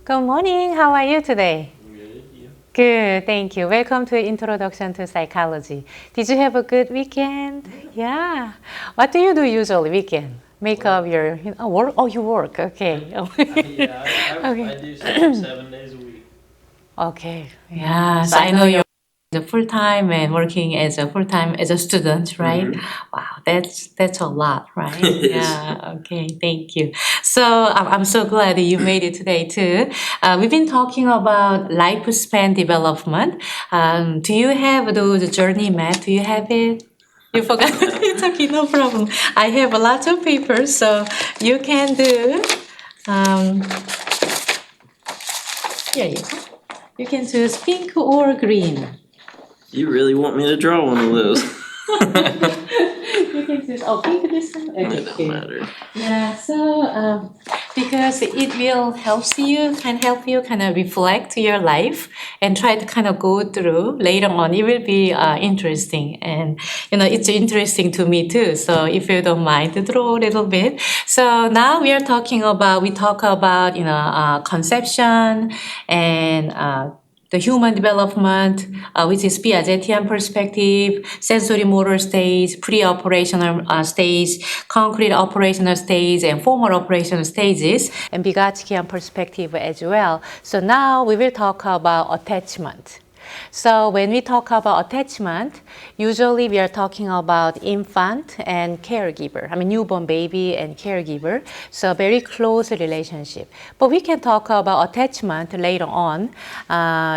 Good morning. How are you today? Good, you? Good, thank you. Welcome to Introduction to Psychology. Did you have a good weekend? Yeah. What do you do usually weekend? Make Work. up your work. Oh, you work. Okay. I Okay. do stuff 7 days a week. Okay. Yeah. So I know you're a full time and working as a full time as a student, right? Wow, that's a lot, right? It is. Yeah. Okay. Thank you. So I'm so glad that you made it today too. We've been talking about lifespan development. Do you have those journey map? Do you have it? You forgot. It's okay, no problem. I have a lot of papers, so you can do. Um, Here you go. You can choose pink or green. You really want me to draw one of those? You can choose, oh, pink this one? It Okay, don't good. matter. Yeah, so because it will help you kind of reflect your life and try to kind of go through later on. It will be interesting, and it's interesting to me too. So if you don't mind to draw a little bit. So now we talk about conception and the human development, which is Piagetian perspective, sensory motor stage, pre-operational stage, concrete operational stage, and formal operational stages, and Vygotskian perspective as well. So now we will talk about attachment. So when we talk about attachment, usually we are talking about infant and caregiver. I mean newborn baby and caregiver. So very close relationship. But we can talk about attachment later on.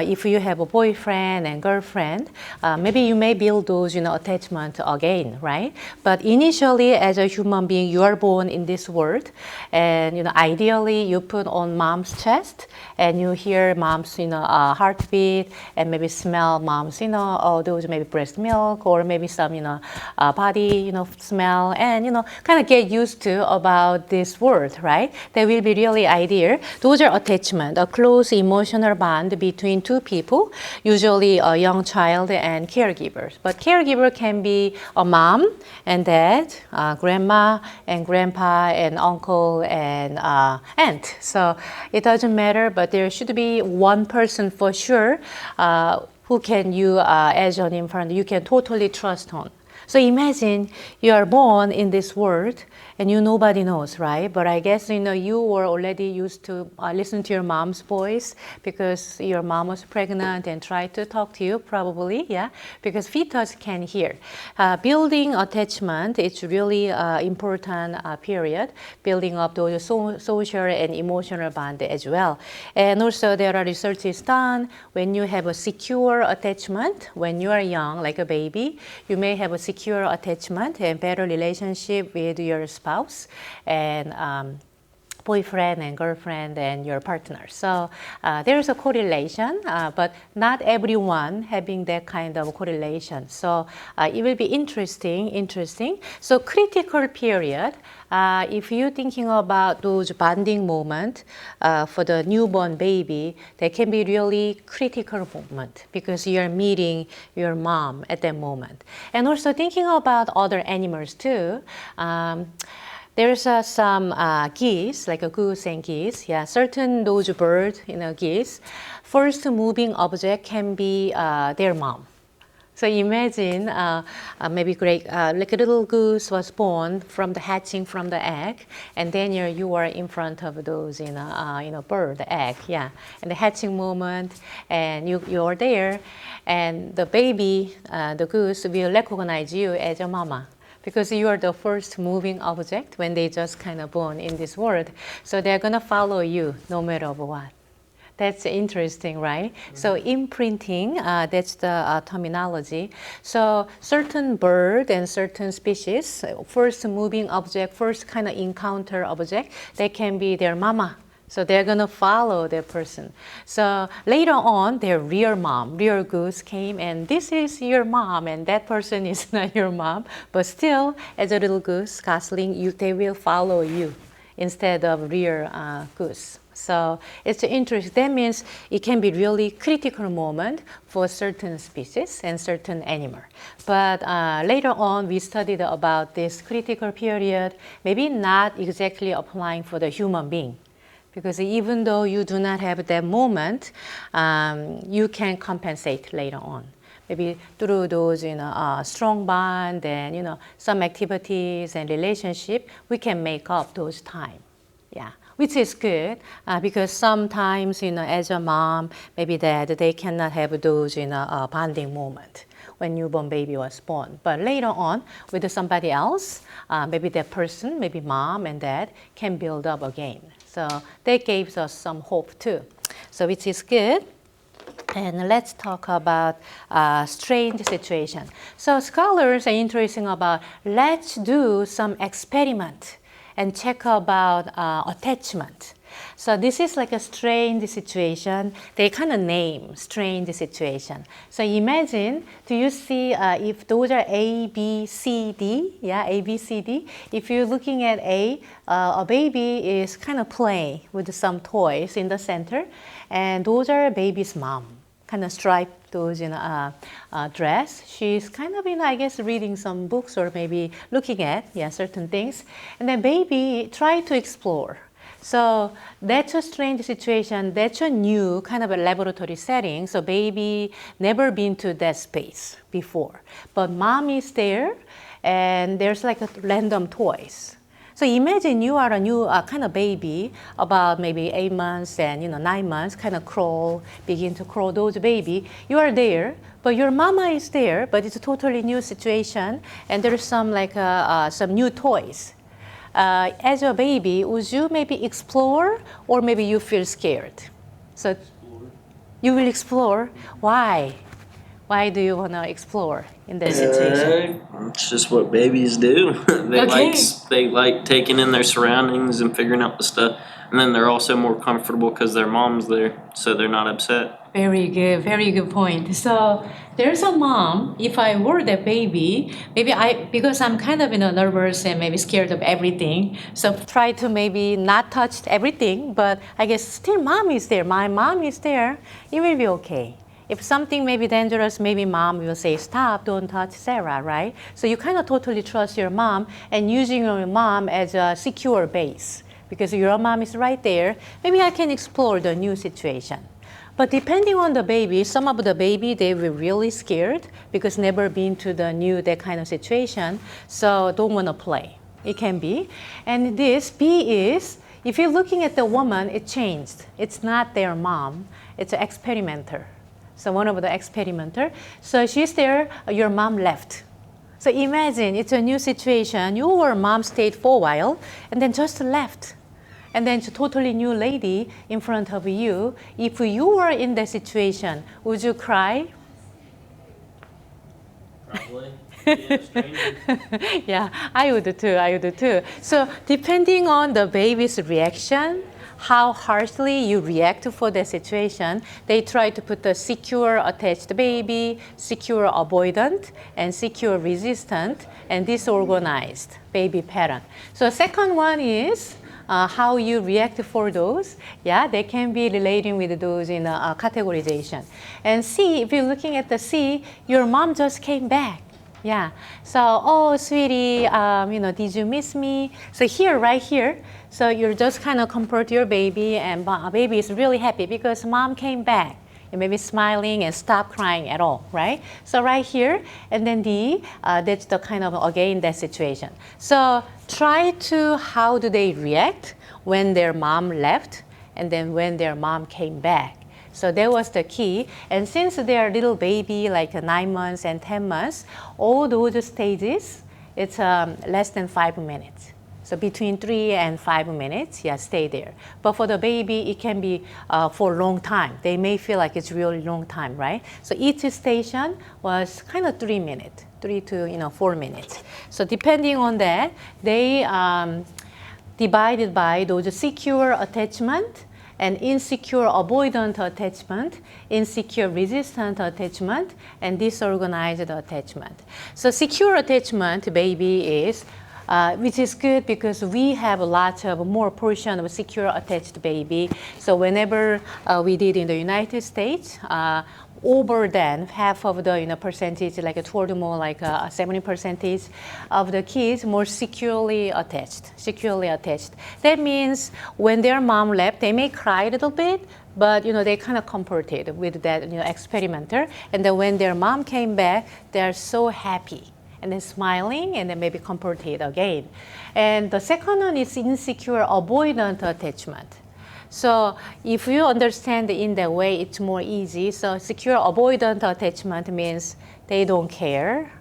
If you have a boyfriend and girlfriend, maybe you may build those attachment again, right? But initially, as a human being, you are born in this world, and ideally you put on mom's chest and you hear mom's heartbeat and maybe smell mom's those maybe breast milk or maybe some body smell, and kind of get used to about this world, right? That will be really ideal. Those are attachment, a close emotional bond between two people, usually a young child and caregivers. But caregiver can be a mom and dad, grandma and grandpa and uncle and aunt. So it doesn't matter, but there should be one person for sure who can you, as an infant, you can totally trust on. So imagine you are born in this world and nobody knows, right? But I guess you were already used to listen to your mom's voice because your mom was pregnant and tried to talk to you, probably, yeah, because fetus can hear. Building attachment, it's really important period, building up those social and emotional bond as well. And also there are researches done when you have a secure attachment when you are young, like a baby, you may have a secure attachment and better relationship with your spouse and boyfriend and girlfriend and your partner. So there's a correlation, but not everyone having that kind of correlation. So it will be interesting. So critical period, if you're thinking about those bonding moment for the newborn baby, that can be really critical moment because you're meeting your mom at that moment. And also thinking about other animals too. There's some geese, like a goose and geese. Yeah, certain those birds, geese. First moving object can be their mom. So imagine maybe great, like a little goose was born from the hatching from the egg, and then you are in front of those bird, the egg, yeah, and the hatching moment, and you are there, and the baby, the goose will recognize you as your mama because you are the first moving object when they just kind of born in this world. So they're gonna follow you no matter what. That's interesting, right? So imprinting, that's the terminology. So certain bird and certain species, first moving object, first kind of encounter object, they can be their mama. So they're gonna follow that person. So later on, their real mom, real goose came, and this is your mom, and that person is not your mom. But still, as a little goose, gosling, they will follow you instead of real goose. So it's interesting. That means it can be really critical moment for certain species and certain animal. But later on, we studied about this critical period, maybe not exactly applying for the human being. Because even though you do not have that moment, you can compensate later on. Maybe through those, strong bond and, some activities and relationship, we can make up those time. Yeah, which is good because sometimes, as a mom, maybe dad, they cannot have those, bonding moment when newborn baby was born. But later on, with somebody else, maybe that person, maybe mom and dad, can build up again. So that gives us some hope too. So which is good. And let's talk about strange situation. So scholars are interested about let's do some experiment and check about attachment. So this is like a strange situation. They kind of name strange situation. So imagine, do you see if those are A, B, C, D? Yeah, A, B, C, D. If you're looking at a baby is kind of playing with some toys in the center, and those are baby's mom. Kind of striped those dress. She's kind of I guess reading some books or maybe looking at certain things, and then baby try to explore. So that's a strange situation. That's a new kind of a laboratory setting. So baby never been to that space before, but mom is there, and there's like a random toys. So imagine you are a new kind of baby, about maybe 8 months and 9 months, kind of begin to crawl those baby. You are there, but your mama is there, but it's a totally new situation, and there's some like some new toys. As a baby, would you maybe explore, or maybe you feel scared? So you will explore. Why? Why do you want to explore in that situation? It's just what babies do. They like taking in their surroundings and figuring out the stuff. And then they're also more comfortable because their mom's there, so they're not upset. Very good point. So there's a mom, if I were the baby, maybe because I'm kind of nervous and maybe scared of everything, so try to maybe not touch everything, but I guess still mom is there, my mom is there, it will be okay. If something may be dangerous, maybe mom will say, stop, don't touch Sarah, right? So you kind of totally trust your mom and using your mom as a secure base. Because your mom is right there, maybe I can explore the new situation. But depending on the baby, some of the baby, they were really scared because never been to the new, that kind of situation, so don't want to play. It can be. And this B is, if you're looking at the woman, it changed. It's not their mom, it's an experimenter. So one of the experimenter. So she's there, your mom left. So imagine it's a new situation. Your mom stayed for a while and then just left. And then it's a totally new lady in front of you. If you were in that situation, would you cry? Probably. Yeah, stranger. Yeah, I would too. So depending on the baby's reaction, how harshly you react for the situation, they try to put the secure attached baby, secure avoidant, and secure resistant, and disorganized baby pattern. So second one is how you react for those. Yeah, they can be relating with those in categorization. And C, if you're looking at the C, your mom just came back. Yeah. So, oh, sweetie, did you miss me? So here, right here, so you're just kind of comfort your baby, and baby is really happy because mom came back. You may be smiling and stop crying at all, right? So right here, and then D, that's the kind of, again, that situation. So try to, how do they react when their mom left and then when their mom came back? So that was the key. And since they are little baby, like 9 months and 10 months, all those stages, it's less than 5 minutes. So between 3 and 5 minutes, yeah, stay there. But for the baby, it can be for a long time. They may feel like it's really long time, right? So each station was kind of 3 minutes, 3 to 4 minutes. So depending on that, they divided by those secure attachment and insecure avoidant attachment, insecure resistant attachment, and disorganized attachment. So secure attachment, baby, is which is good because we have a lot of more portion of secure attached baby. So whenever we did in the United States, over than half of the percentage, like toward more like 70% of the kids more securely attached. That means when their mom left, they may cry a little bit, but they kind of comforted with that experimenter. And then when their mom came back, they're so happy and then smiling and then maybe comforted again. And the second one is insecure avoidant attachment. So if you understand in that way, it's more easy. So secure avoidant attachment means they don't care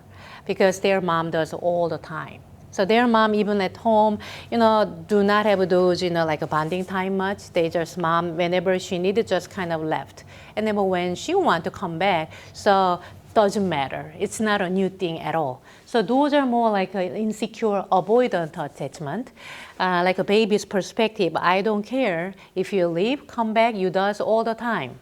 because their mom does all the time. So their mom, even at home, do not have those, like a bonding time much. They just, mom, whenever she needed, just kind of left. And then when she want to come back, so doesn't matter. It's not a new thing at all. So those are more like an insecure avoidant attachment. Like a baby's perspective, I don't care if you leave, come back, you does all the time.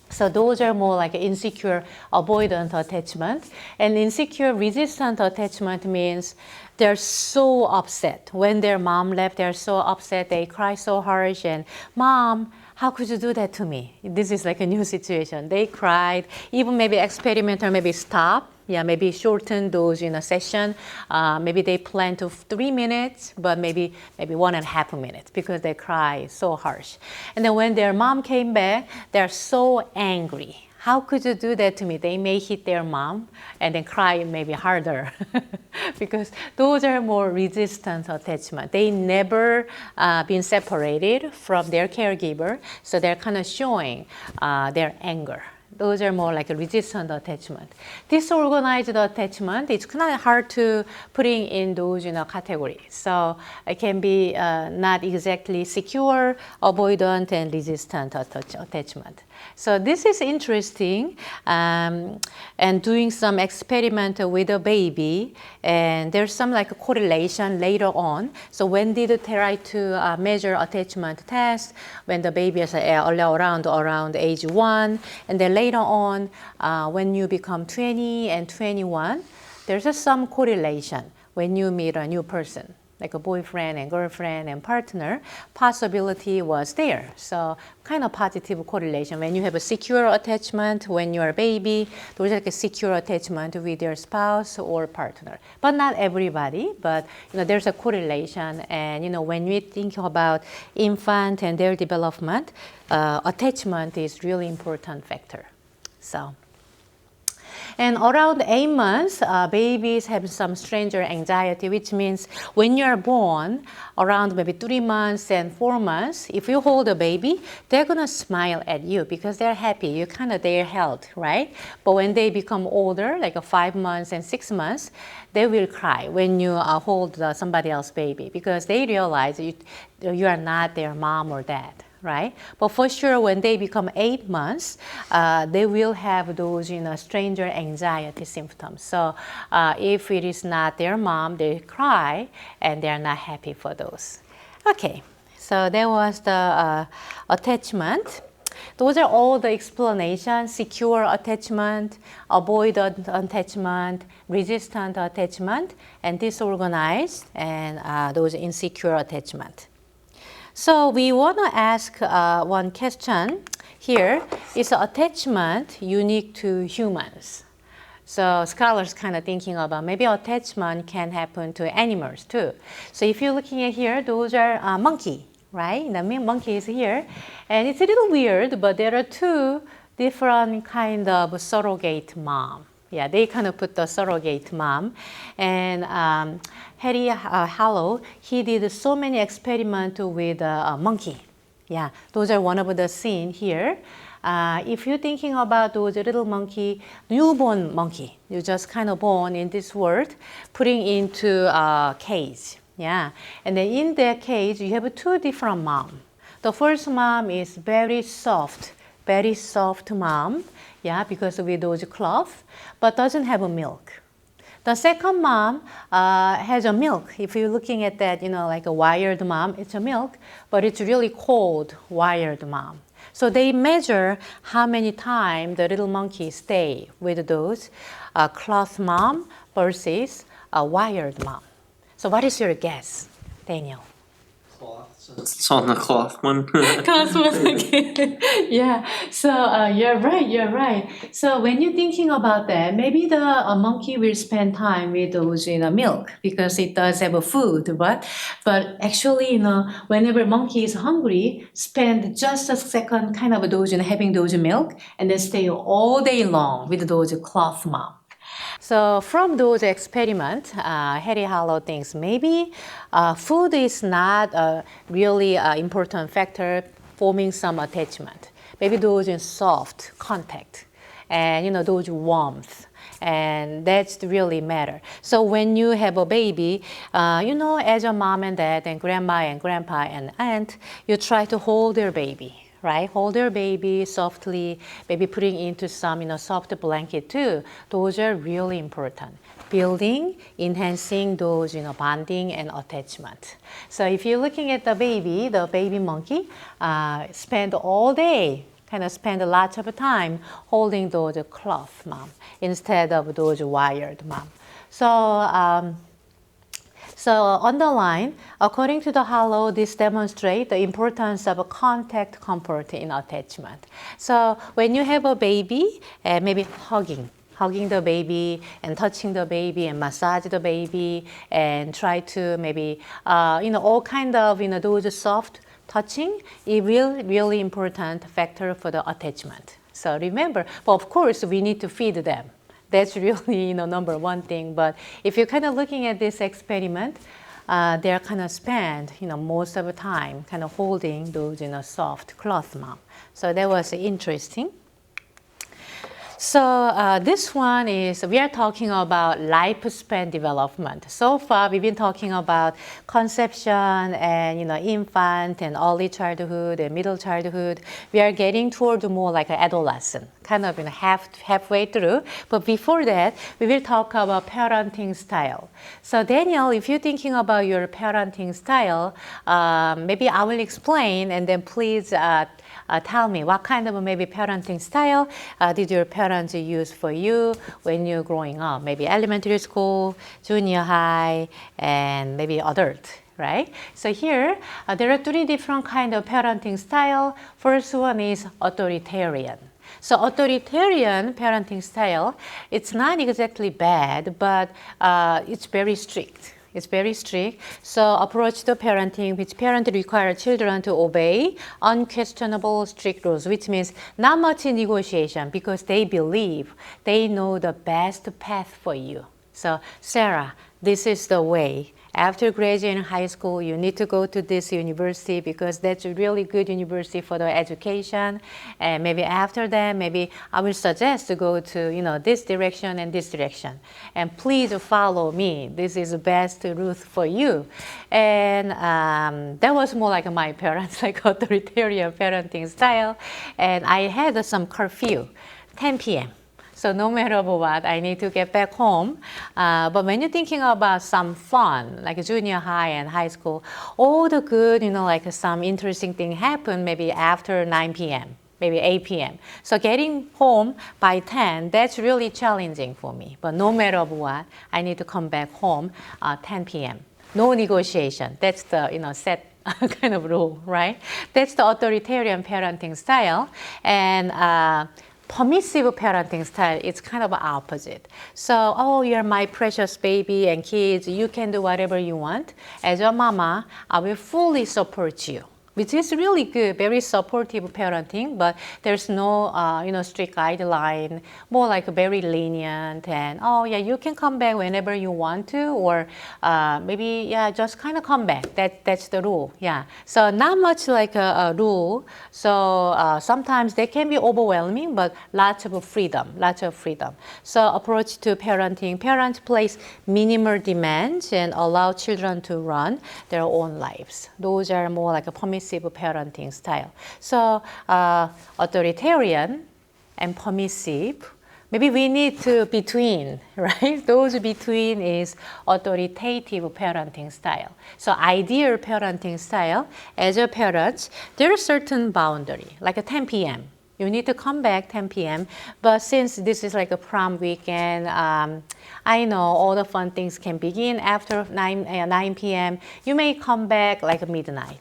So those are more like insecure avoidant attachment. And insecure resistant attachment means they're so upset. When their mom left, they're so upset, they cry so harsh, and mom, how could you do that to me? This is like a new situation. They cried, even maybe experimenter maybe stop, maybe shorten those session. Maybe they plan to 3 minutes, but maybe 1.5 minutes because they cry so harsh. And then when their mom came back, they're so angry. How could you do that to me? They may hit their mom and then cry maybe harder because those are more resistant attachment. They never been separated from their caregiver, so they're kind of showing their anger. Those are more like a resistant attachment. Disorganized attachment, it's kind of hard to putting in those categories. So it can be not exactly secure, avoidant, and resistant attachment. So this is interesting, and doing some experiment with a baby, and there's some like a correlation later on. So when did they try to measure attachment test? When the baby is around age 1, and then later on, when you become 20 and 21, there's some correlation when you meet a new person, like a boyfriend and girlfriend and partner, possibility was there. So kind of positive correlation. When you have a secure attachment when you're a baby, there's like a secure attachment with your spouse or partner. But not everybody, but there's a correlation. And when we think about infant and their development, attachment is really important factor. So. And around 8 months, babies have some stranger anxiety, which means when you're born, around maybe 3 months and 4 months, if you hold a baby, they're gonna smile at you because they're happy. You're kind of their health, right? But when they become older, like 5 months and 6 months, they will cry when you hold somebody else's baby because they realize you are not their mom or dad. Right? But for sure, when they become 8 months, they will have those, stranger anxiety symptoms. So if it is not their mom, they cry and they're not happy for those. Okay, so that was the attachment. Those are all the explanations: secure attachment, avoidant attachment, resistant attachment, and disorganized, and those insecure attachment. So we want to ask one question here. Is attachment unique to humans? So scholars kind of thinking about maybe attachment can happen to animals too. So if you're looking at here, those are monkey, right? The monkey is here. And it's a little weird, but there are 2 different kind of surrogate mom. Yeah, they kind of put the surrogate mom. And Harry Hallow, he did so many experiments with a monkey. Yeah, those are one of the scene here. If you're thinking about those little monkey, newborn monkey, you just kind of born in this world, putting into a cage. Yeah, and then in that cage, you have 2 different moms. The first mom is very soft mom. Yeah, because with those cloth, but doesn't have a milk. The second mom has a milk. If you're looking at that, like a wired mom, it's a milk, but it's really cold wired mom. So they measure how many times the little monkey stay with those cloth mom versus a wired mom. So what is your guess, Daniel? Cloth It's on the cloth one. Cosmos again. Yeah. So you're right. You're right. So when you're thinking about that, maybe the monkey will spend time with those milk because it does have a food, but actually whenever monkey is hungry, spend just a second kind of those having those milk and then stay all day long with those cloth mom. So from those experiments, Harry Harlow thinks maybe food is not a really important factor forming some attachment. Maybe those in soft contact and those warmth. And that's really matter. So when you have a baby, as a mom and dad and grandma and grandpa and aunt, you try to hold their baby, right? Hold their baby softly, maybe putting into some, soft blanket too. Those are really important. Building, enhancing those, bonding and attachment. So if you're looking at the baby monkey, spend all day, kind of spend a lot of time holding those cloth mom instead of those wired mom. So on the line, according to the Harlow, this demonstrates the importance of a contact comfort in attachment. So when you have a baby, maybe hugging the baby and touching the baby and massage the baby and try to maybe, all kind of, those soft touching is really important factor for the attachment. So remember, but of course we need to feed them. That's really number one thing. But if you're kind of looking at this experiment, they're kind of spend most of the time kind of holding those soft cloth mom. So that was interesting. So this one is, we are talking about lifespan development. So far, we've been talking about conception and, infant and early childhood and middle childhood. We are getting toward more like an adolescent, kind of halfway through. But before that, we will talk about parenting style. So Daniel, if you're thinking about your parenting style, maybe I will explain and then please tell me what kind of maybe parenting style did your parents use for you when you're growing up? Maybe elementary school, junior high, and maybe adult, right? So here, there are three different kind of parenting style. First one is authoritarian. So authoritarian parenting style, it's not exactly bad, but it's very strict. It's very strict. So approach to parenting, which parents require children to obey unquestionable strict rules, which means not much negotiation because they believe they know the best path for you. So Sarah, this is the way. After graduating high school, you need to go to this university because that's a really good university for the education. And maybe after that, maybe I will suggest to go to, this direction and this direction. And please follow me. This is the best route for you. And that was more like my parents, like authoritarian parenting style. And I had some curfew, 10 p.m. So no matter what, I need to get back home. But when you're thinking about some fun, like junior high and high school, all the good, like some interesting thing happen maybe after 9 p.m., maybe 8 p.m. So getting home by 10, that's really challenging for me. But no matter what, I need to come back home 10 p.m. No negotiation. That's the, set kind of rule, right? That's the authoritarian parenting style. And permissive parenting style is kind of opposite. So, oh, you're my precious baby and kids, you can do whatever you want. As a mama, I will fully support you, which is really good, very supportive parenting, but there's no, strict guideline, more like very lenient and, oh yeah, you can come back whenever you want to, or maybe, yeah, just kind of come back. That's the rule, yeah. So not much like a rule. So sometimes they can be overwhelming, but lots of freedom. So approach to parenting, parents place minimal demands and allow children to run their own lives. Those are more like a permissive parenting style. So authoritarian and permissive, maybe we need to between, right? Those between is authoritative parenting style. So ideal parenting style, as a parent, there are certain boundary, like a 10 p.m. You need to come back 10 p.m. But since this is like a prom weekend, I know all the fun things can begin after 9 p.m. You may come back like midnight.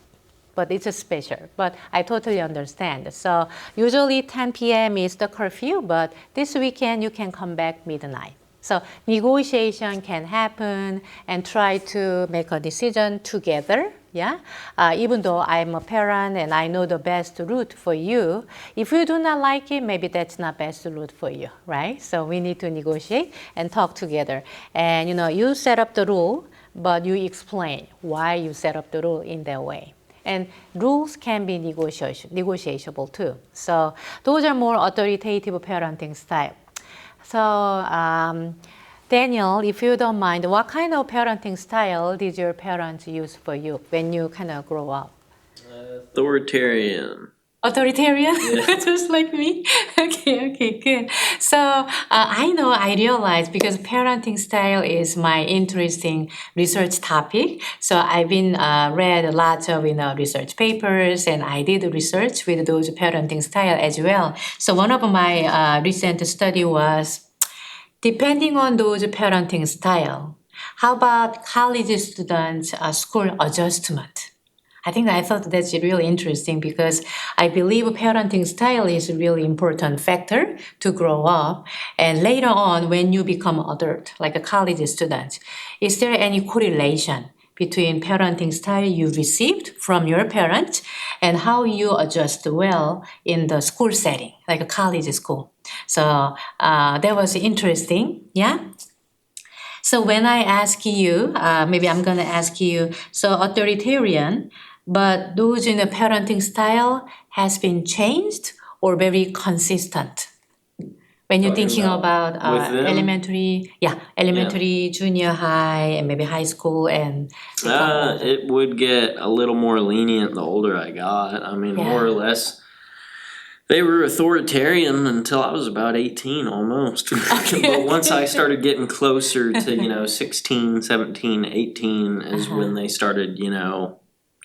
but it's a special. But I totally understand. So usually 10 p.m. is the curfew, but this weekend you can come back midnight. So negotiation can happen and try to make a decision together. Yeah, even though I'm a parent and I know the best route for you, if you do not like it, maybe that's not best route for you, right? So we need to negotiate and talk together. And you set up the rule, but you explain why you set up the rule in that way. And rules can be negotiable too. So those are more authoritative parenting style. So Daniel, if you don't mind, what kind of parenting style did your parents use for you when you kind of grow up? Authoritarian. Authoritarian? Yeah. Just like me? Okay, good. So I realized because parenting style is my interesting research topic. So I've been read lots of research papers and I did research with those parenting style as well. So one of my recent study was depending on those parenting style, how about college students' school adjustment? I thought that's really interesting because I believe parenting style is a really important factor to grow up. And later on, when you become adult, like a college student, is there any correlation between parenting style you received from your parents and how you adjust well in the school setting, like a college school? So that was interesting, yeah? So when I ask you, maybe I'm gonna ask you, so authoritarian, but those in the parenting style has been changed or very consistent? When you're thinking about with them? elementary, junior high, and maybe high school and become older. It would get a little more lenient the older I got. I mean, more or less, they were authoritarian until I was about 18 almost. But once I started getting closer to, 16, 17, 18 is when they started,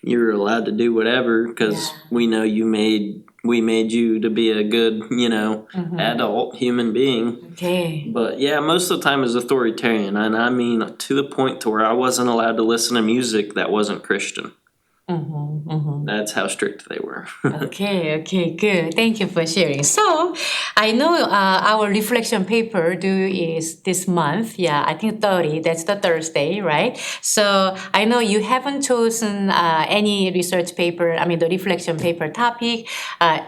you're allowed to do whatever because we know we made you to be a good, adult human being. Okay. But yeah, most of the time is authoritarian, and I mean to the point to where I wasn't allowed to listen to music that wasn't Christian. That's how strict they were. Okay, good. Thank you for sharing. So, I know our reflection paper due is this month. Yeah, I think 30. That's the Thursday, right? So, I know you haven't chosen any research paper. The reflection paper topic.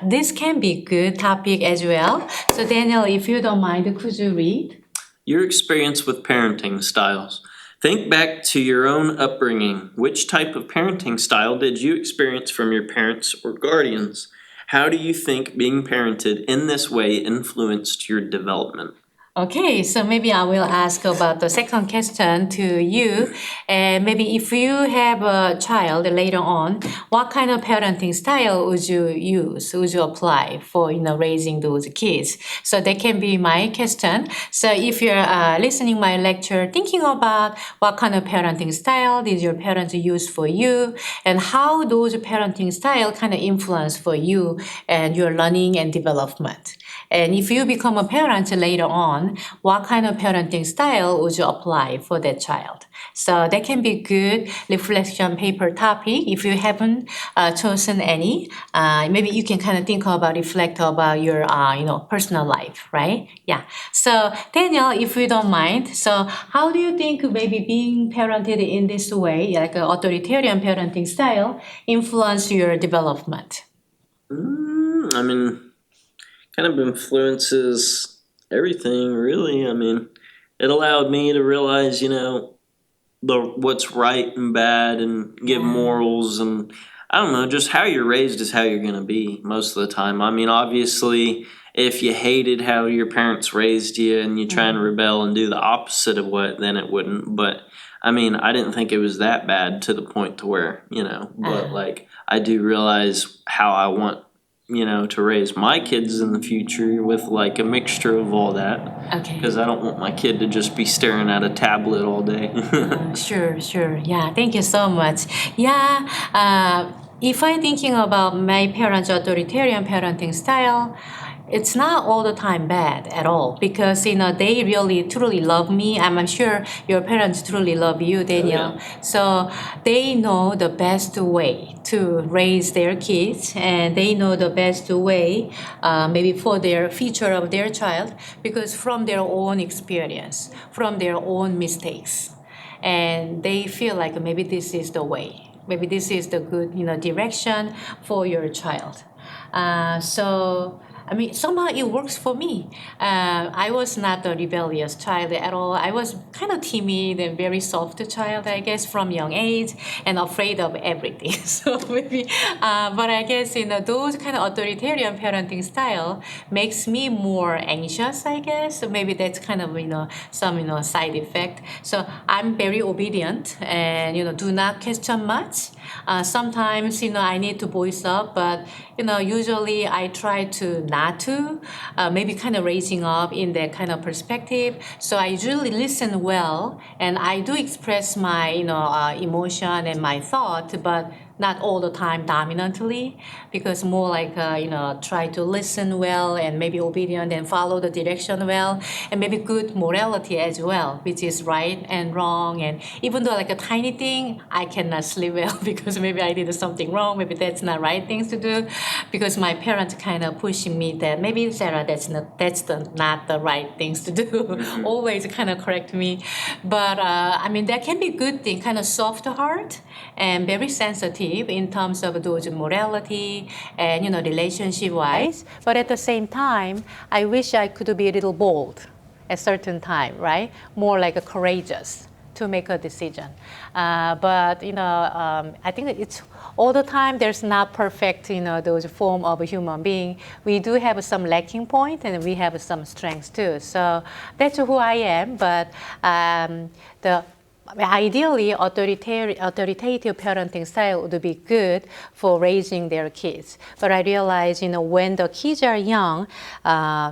This can be good topic as well. So, Daniel, if you don't mind, could you read? Your experience with parenting styles. Think back to your own upbringing. Which type of parenting style did you experience from your parents or guardians? How do you think being parented in this way influenced your development? Okay, so maybe I will ask about the second question to you. And maybe if you have a child later on, what kind of parenting style would you use, would you apply for raising those kids? So that can be my question. So if you're listening my lecture, thinking about what kind of parenting style did your parents use for you, and how those parenting style kind of influence for you and your learning and development. And if you become a parent later on, what kind of parenting style would you apply for that child? So that can be good reflection paper topic. If you haven't chosen any, maybe you can kind of reflect about your personal life, right? Yeah. So Daniel, if you don't mind, so how do you think maybe being parented in this way, like an authoritarian parenting style, influence your development? Kind of influences everything, really. It allowed me to realize, what's right and bad and give morals, and I don't know, just how you're raised is how you're going to be most of the time. Obviously, if you hated how your parents raised you and you try and rebel and do the opposite of what, then it wouldn't. But I didn't think it was that bad to the point to where, but like I do realize how I want to raise my kids in the future with like a mixture of all that. Okay. Because I don't want my kid to just be staring at a tablet all day. Sure. Yeah, thank you so much. Yeah, if I'm thinking about my parents' authoritarian parenting style, it's not all the time bad at all because they really truly love me. I'm sure your parents truly love you, Daniel. yeah. So they know the best way to raise their kids, and they know the best way maybe for their future of their child because from their own experience, from their own mistakes, and they feel like maybe this is the way, maybe this is the good direction for your child. So I mean, somehow it works for me. I was not a rebellious child at all. I was kind of timid and very soft child, I guess, from young age, and afraid of everything. So maybe, but I guess those kind of authoritarian parenting style makes me more anxious, I guess. So maybe that's kind of some side effect. So I'm very obedient and do not question much. Sometimes I need to voice up, but usually I try to not to. Maybe kind of raising up in that kind of perspective. So I usually listen well, and I do express my emotion and my thought, but not all the time dominantly, because more like try to listen well and maybe obedient and follow the direction well, and maybe good morality as well, which is right and wrong. And even though like a tiny thing I cannot sleep well because maybe I did something wrong, maybe that's not right things to do, because my parents kind of pushing me that maybe Sarah, not the right things to do. Always kind of correct me. But I mean that can be good thing, kind of soft heart and very sensitive in terms of those morality and relationship wise. But at the same time, I wish I could be a little bold at certain time, right? More like a courageous to make a decision. But I think that it's all the time. There's not perfect, those form of a human being. We do have some lacking point, and we have some strengths too. So that's who I am. But ideally, authoritative parenting style would be good for raising their kids. But I realize, when the kids are young,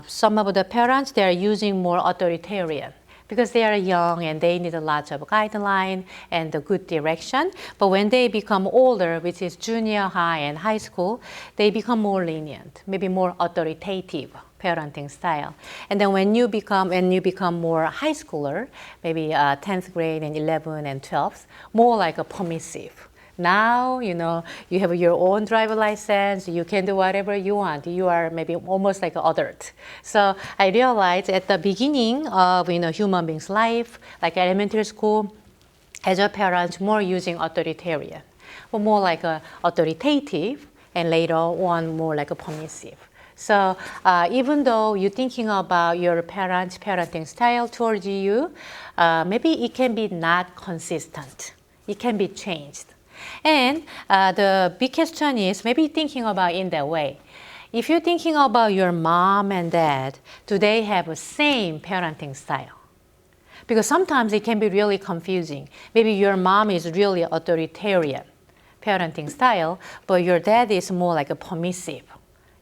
some of the parents, they are using more authoritarian because they are young and they need a lot of guideline and the good direction. But when they become older, which is junior high and high school, they become more lenient, maybe more authoritative parenting style. And then when you become more high schooler, maybe 10th grade and 11th and 12th, more like a permissive. Now, you have your own driver license, you can do whatever you want. You are maybe almost like an adult. So I realized at the beginning of human being's life, like elementary school, as a parent, more using authoritarian, but more like a authoritative, and later on more like a permissive. So even though you're thinking about your parents' parenting style towards you, maybe it can be not consistent. It can be changed. And the big question is maybe thinking about in that way. If you're thinking about your mom and dad, do they have the same parenting style? Because sometimes it can be really confusing. Maybe your mom is really authoritarian parenting style, but your dad is more like a permissive.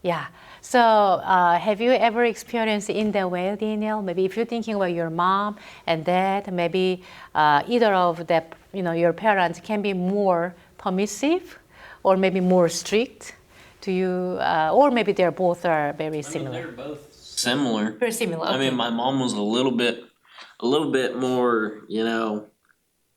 Yeah. So have you ever experienced in that way, Danielle? Maybe if you're thinking about your mom and dad, maybe either of that, your parents can be more permissive or maybe more strict to you, or maybe they're both are very similar. They're both similar. Very similar. I Okay. mean, my mom was a little bit more,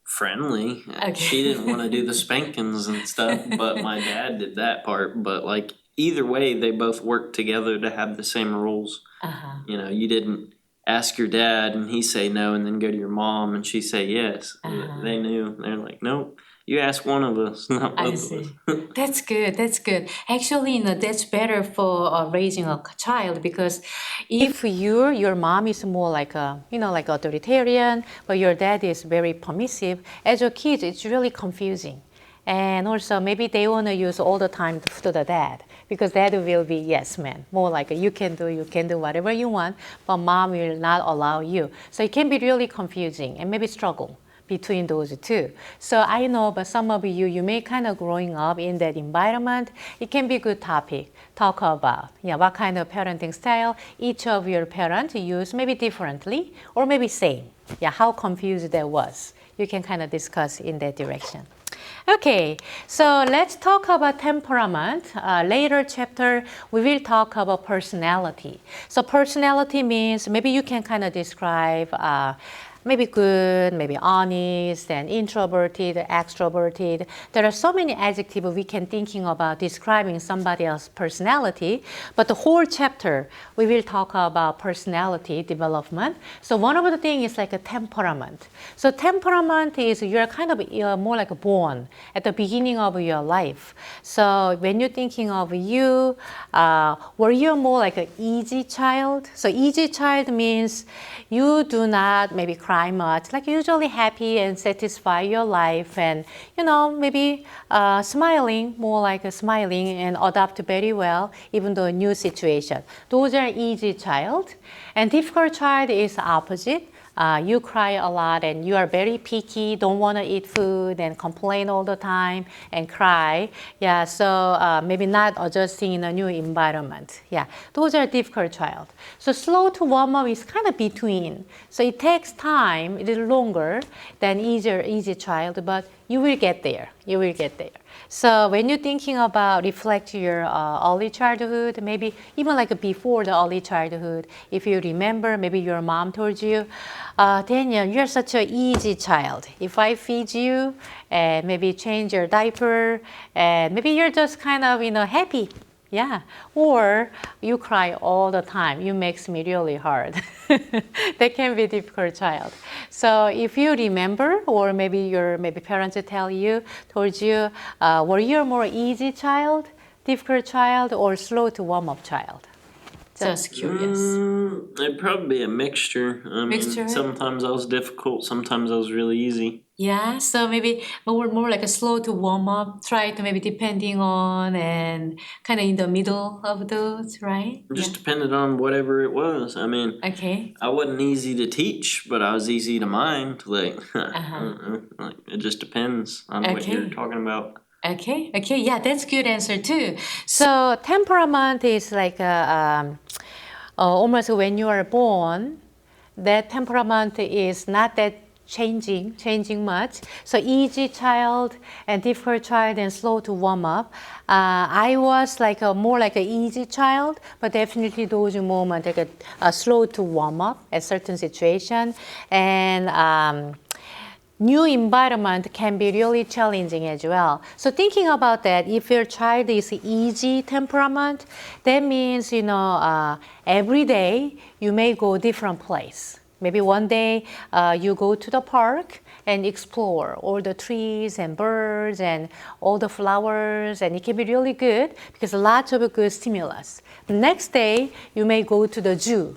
friendly. Okay. She didn't want to do the spankings and stuff, but my dad did that part. But like either way, they both worked together to have the same rules. Uh-huh. You didn't ask your dad and he say no, and then go to your mom and she say yes. They knew. They're like, nope. You ask one of us, not both I of see. us. That's good. That's good. Actually, that's better for raising a child because if your mom is more like a like authoritarian, but your dad is very permissive, as a kid, it's really confusing. And also maybe they want to use all the time to the dad because dad will be yes man, more like you can do whatever you want, but mom will not allow you. So it can be really confusing and maybe struggle between those two. So I know, but some of you may kind of growing up in that environment, it can be a good topic. Talk about what kind of parenting style each of your parents use, maybe differently or maybe same. How confused that was. You can kind of discuss in that direction. Okay, so let's talk about temperament. Later chapter, we will talk about personality. So personality means maybe you can kind of describe maybe good, maybe honest, and introverted, extroverted. There are so many adjectives we can thinking about describing somebody else's personality, but the whole chapter, we will talk about personality development. So one of the things is like a temperament. So temperament is you're kind of more like born at the beginning of your life. So when you're thinking of you, were you more like an easy child? So easy child means you do not maybe cry much, like usually happy and satisfy your life, and maybe smiling, more like a smiling and adapt very well even though a new situation. Those are easy child. And difficult child is opposite. You cry a lot and you are very picky, don't want to eat food and complain all the time and cry. Yeah, so maybe not adjusting in a new environment. Yeah, those are difficult child. So slow to warm up is kind of between. So it takes time, a little longer than easy child, but you will get there. You will get there. So when you're thinking about reflect your early childhood, maybe even like before the early childhood, if you remember, maybe your mom told you, Daniel, you're such an easy child. If I feed you and maybe change your diaper, and maybe you're just kind of happy. Yeah, or you cry all the time. You makes me really hard. That can be difficult child. So if you remember, or maybe your parents told you, were you a more easy child, difficult child, or slow to warm up child? Just curious. It'd probably be a mixture. Mixture? Sometimes I was difficult, sometimes I was really easy. Yeah, so maybe more like a slow to warm up, try to maybe depending on and kind of in the middle of those, right? It just depended on whatever it was. Okay. I wasn't easy to teach, but I was easy to mind. Like, Uh-huh. like it just depends on what you're Okay. talking about. Okay, yeah, that's good answer too. So temperament is like almost when you are born, that temperament is not that changing much. So easy child and difficult child and slow to warm up. I was like more like an easy child, but definitely those moments like a slow to warm up at certain situation, and new environment can be really challenging as well. So thinking about that, if your child is easy temperament, that means every day you may go different place. Maybe one day you go to the park and explore all the trees and birds and all the flowers, and it can be really good because lots of good stimulus. The next day you may go to the zoo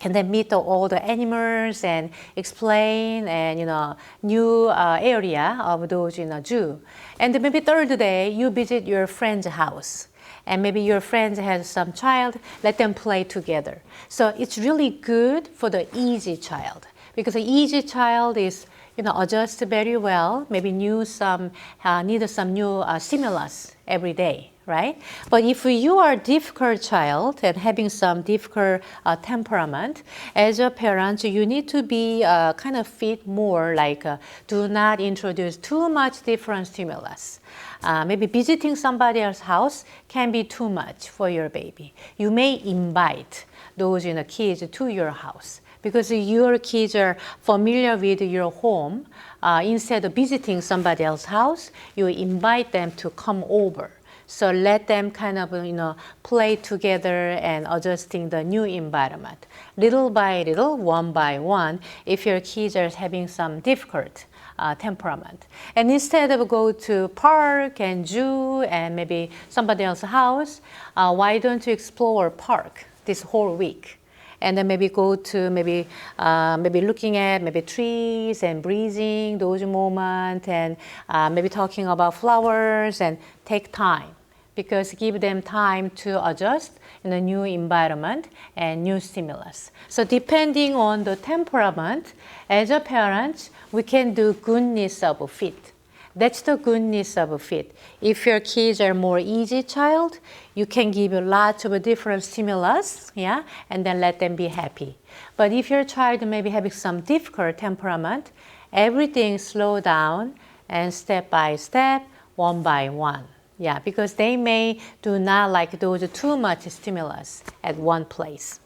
and then meet all the animals and explain and new area of those zoo. And then maybe third day you visit your friend's house. And maybe your friends has some child, let them play together. So it's really good for the easy child because the easy child is adjust very well, maybe need some new stimulus every day, right? But if you are a difficult child and having some difficult temperament, as a parent, you need to be kind of fit more, like do not introduce too much different stimulus. Maybe visiting somebody else's house can be too much for your baby. You may invite those kids to your house because your kids are familiar with your home. Instead of visiting somebody else's house, you invite them to come over. So let them kind of play together and adjusting the new environment. Little by little, one by one, if your kids are having some difficult temperament. And instead of go to park and zoo and maybe somebody else's house, why don't you explore park this whole week? And then maybe go to maybe looking at maybe trees and breathing those moments, and maybe talking about flowers, and take time because give them time to adjust in a new environment and new stimulus. So depending on the temperament, as a parent, we can do goodness of fit. That's the goodness of fit. If your kids are more easy child, you can give lots of different stimulus, yeah, and then let them be happy. But if your child maybe having some difficult temperament, everything slow down, and step by step, one by one. Yeah, because they may do not like those too much stimulus at one place.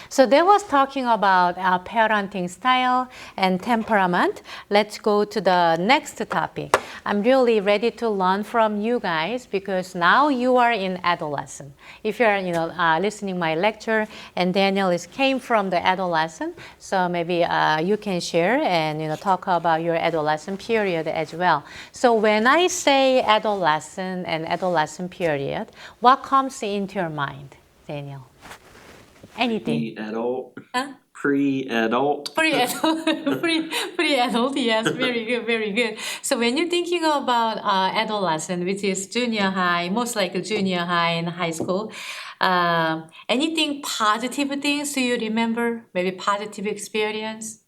So that was talking about our parenting style and temperament. Let's go to the next topic. I'm really ready to learn from you guys because now you are in adolescent. If you're listening my lecture and Daniel came from the adolescent, so maybe you can share and talk about your adolescent period as well. So when I say adolescent and adolescent period, what comes into your mind, Daniel? Anything. Pre-adult. Huh? Pre-adult. Pre-adult, pre-adult, yes, very good, very good. So when you're thinking about adolescent, which is junior high, most likely junior high and high school, anything positive things do you remember? Maybe positive experience?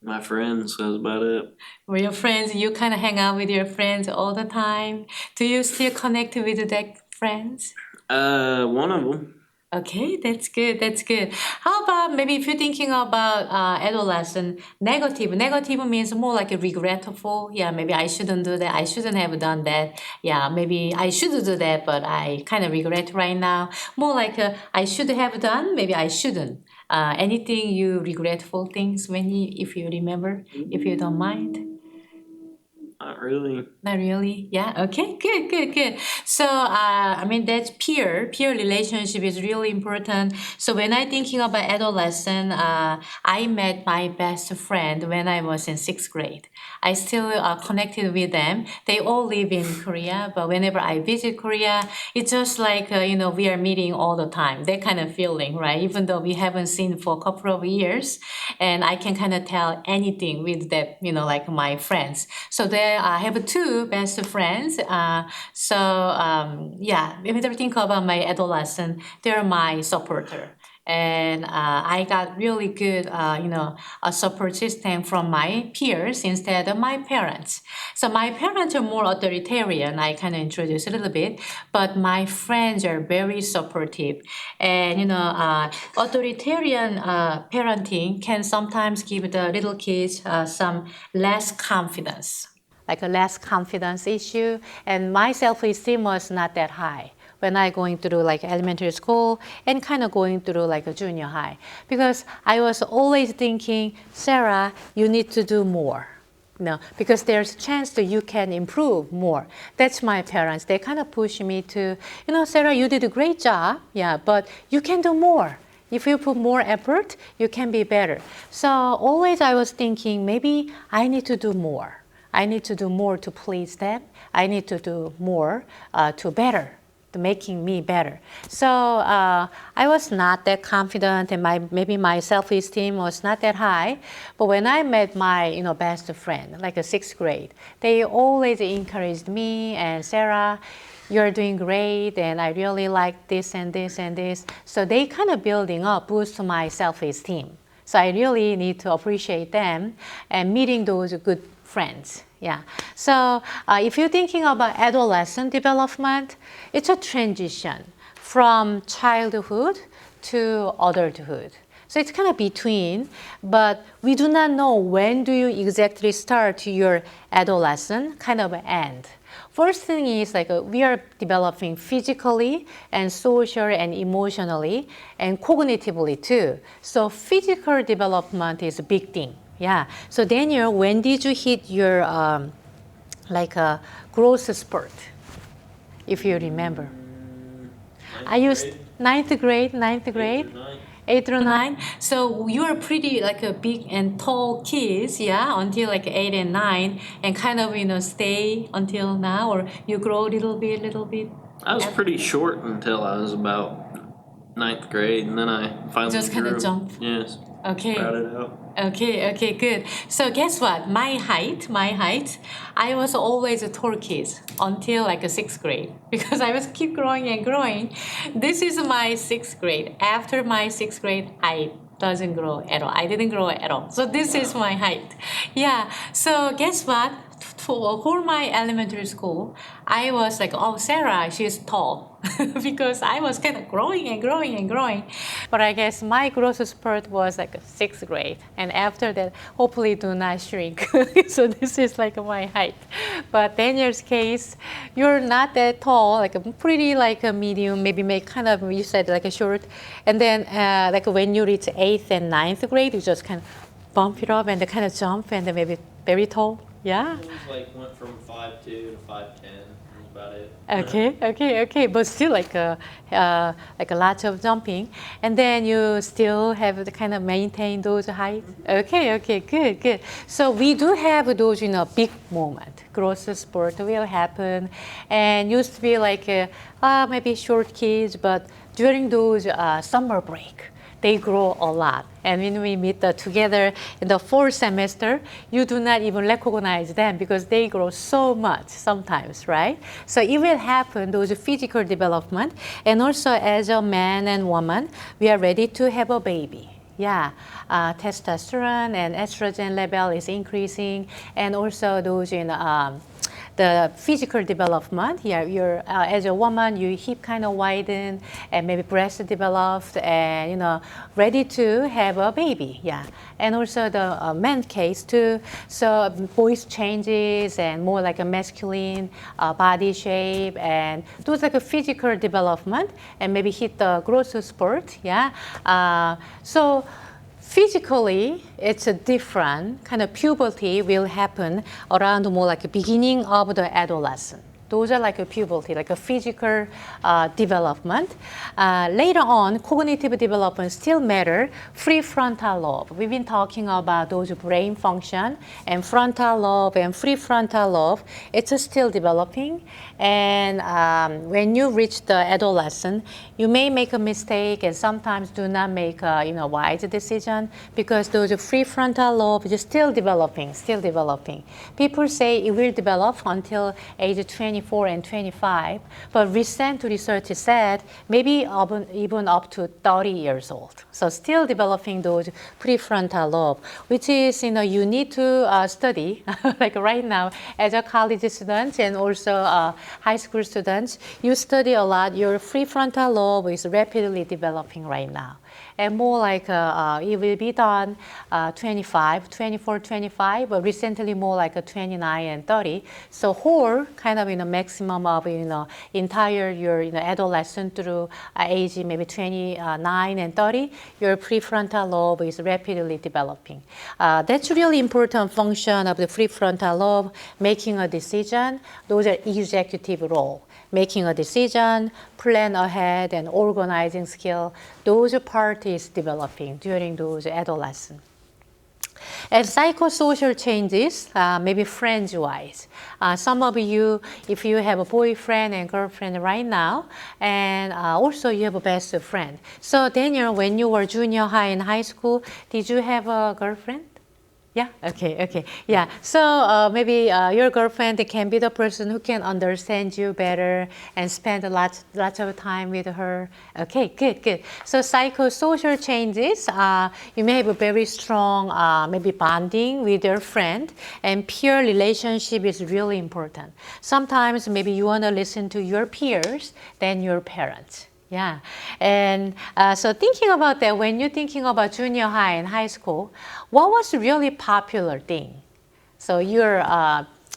My friends, that's about it. Were your friends, you kind of hang out with your friends all the time? Do you still connect with that friends? One of them. Okay, that's good. That's good. How about maybe if you're thinking about adolescent, negative. Negative means more like a regretful. Yeah, maybe I shouldn't do that. I shouldn't have done that. Yeah, maybe I should do that, but I kind of regret right now. More like I should have done. Maybe I shouldn't. Anything you regretful things if you remember, if you don't mind. Not really. Not really. Yeah. Okay. Good. Good. Good. So, I mean, that's peer relationship is really important. So when I thinking about adolescent, I met my best friend when I was in sixth grade. I still connected with them. They all live in Korea, but whenever I visit Korea, it's just like we are meeting all the time. That kind of feeling, right? Even though we haven't seen for a couple of years, and I can kind of tell anything with that, like my friends. So there, I have two best friends. Yeah, if I think about my adolescent, they're my supporter. And I got really good, a support system from my peers instead of my parents. So my parents are more authoritarian. I kind of introduced a little bit, but my friends are very supportive. And authoritarian parenting can sometimes give the little kids some less confidence, like a less confidence issue, and my self-esteem was not that high when I going through like elementary school and kind of going through like a junior high, because I was always thinking, Sarah, you need to do more. Because there's a chance that you can improve more. That's my parents. They kind of push me to, Sarah, you did a great job, yeah, but you can do more. If you put more effort, you can be better. So always I was thinking, maybe I need to do more. I need to do more to please them. I need to do more to better, to making me better. So I was not that confident, and maybe my self-esteem was not that high. But when I met my best friend, like a sixth grade, they always encouraged me and Sarah, you're doing great, and I really like this and this and this. So they kind of building up, boost my self-esteem. So I really need to appreciate them and meeting those good friends. Yeah. So if you're thinking about adolescent development, it's a transition from childhood to adulthood. So it's kind of between, but we do not know when do you exactly start your adolescent kind of end. First thing is like we are developing physically and social and emotionally and cognitively too. So physical development is a big thing. Yeah. So Daniel, when did you hit your growth spurt, if you remember? I used ninth grade. 8 through 9. So you are pretty like a big and tall kids, yeah, until like 8 and 9, and kind of stay until now, or you grow a little bit. I was pretty short until I was about ninth grade, and then I finally Just kind of grew. jump. Yes. Okay. Sprouted out. Okay, good. So guess what? My height, I was always a tall kid until like a sixth grade because I was keep growing and growing. This is my sixth grade. After my sixth grade, I doesn't grow at all. I didn't grow at all. So this is my height. Yeah. So guess what? for whole my elementary school, I was like, oh, Sarah, she's tall because I was kind of growing and growing and growing. But I guess my growth spurt was like sixth grade, and after that, hopefully do not shrink. So this is like my height. But Daniel's case, you're not that tall, like a pretty like a medium, maybe make kind of you said like a short, and then like when you reach eighth and ninth grade, you just kind of bump it up and then kind of jump and then maybe very tall. Yeah. It was like went from 5'2" to 5'10". That's about it. Okay. But still like a lot of jumping, and then you still have to kind of maintain those height. Okay, good. So we do have those big moment. Growth spurt will happen, and used to be like maybe short kids, but during those summer break, they grow a lot. And when we meet together in the fourth semester, you do not even recognize them because they grow so much sometimes, right? So it will happen, those physical development. And also as a man and woman, we are ready to have a baby. Yeah, testosterone and estrogen level is increasing, and also those the physical development. Yeah, you're as a woman, your hip kind of widen and maybe breast developed, and ready to have a baby. Yeah, and also the man case too. So voice changes and more like a masculine body shape, and those like a physical development, and maybe hit the growth spurt. Yeah, so. Physically, it's a different kind of puberty will happen around more like the beginning of the adolescence. Those are like a puberty, like a physical development. Later on, cognitive development still matter. Prefrontal lobe. We've been talking about those brain function, and frontal lobe and prefrontal lobe. It's still developing. And when you reach the adolescent, you may make a mistake and sometimes do not make a wise decision because those prefrontal lobe is still developing. People say it will develop until age 24 and 25, but recent research said maybe even up to 30 years old. So still developing those prefrontal lobe, which is you need to study like right now as a college student and also high school students. You study a lot. Your prefrontal lobe is rapidly developing right now. And more like it will be done 24, 25, but recently more like 29 and 30. So whole kind of maximum of entire your adolescent through age maybe 29 and 30, your prefrontal lobe is rapidly developing. That's really important function of the prefrontal lobe, making a decision. Those are executive role. Making a decision, plan ahead, and organizing skill, those part is developing during those adolescence. And psychosocial changes, maybe friends-wise. Some of you, if you have a boyfriend and girlfriend right now, and also you have a best friend. So Daniel, when you were junior high and high school, did you have a girlfriend? Yeah, okay. Yeah, so maybe your girlfriend can be the person who can understand you better and spend lots of time with her. Okay, good. So psychosocial changes, you may have a very strong maybe bonding with your friend, and peer relationship is really important. Sometimes maybe you want to listen to your peers than your parents. Yeah, and so thinking about that, when you're thinking about junior high and high school, what was a really popular thing? So you're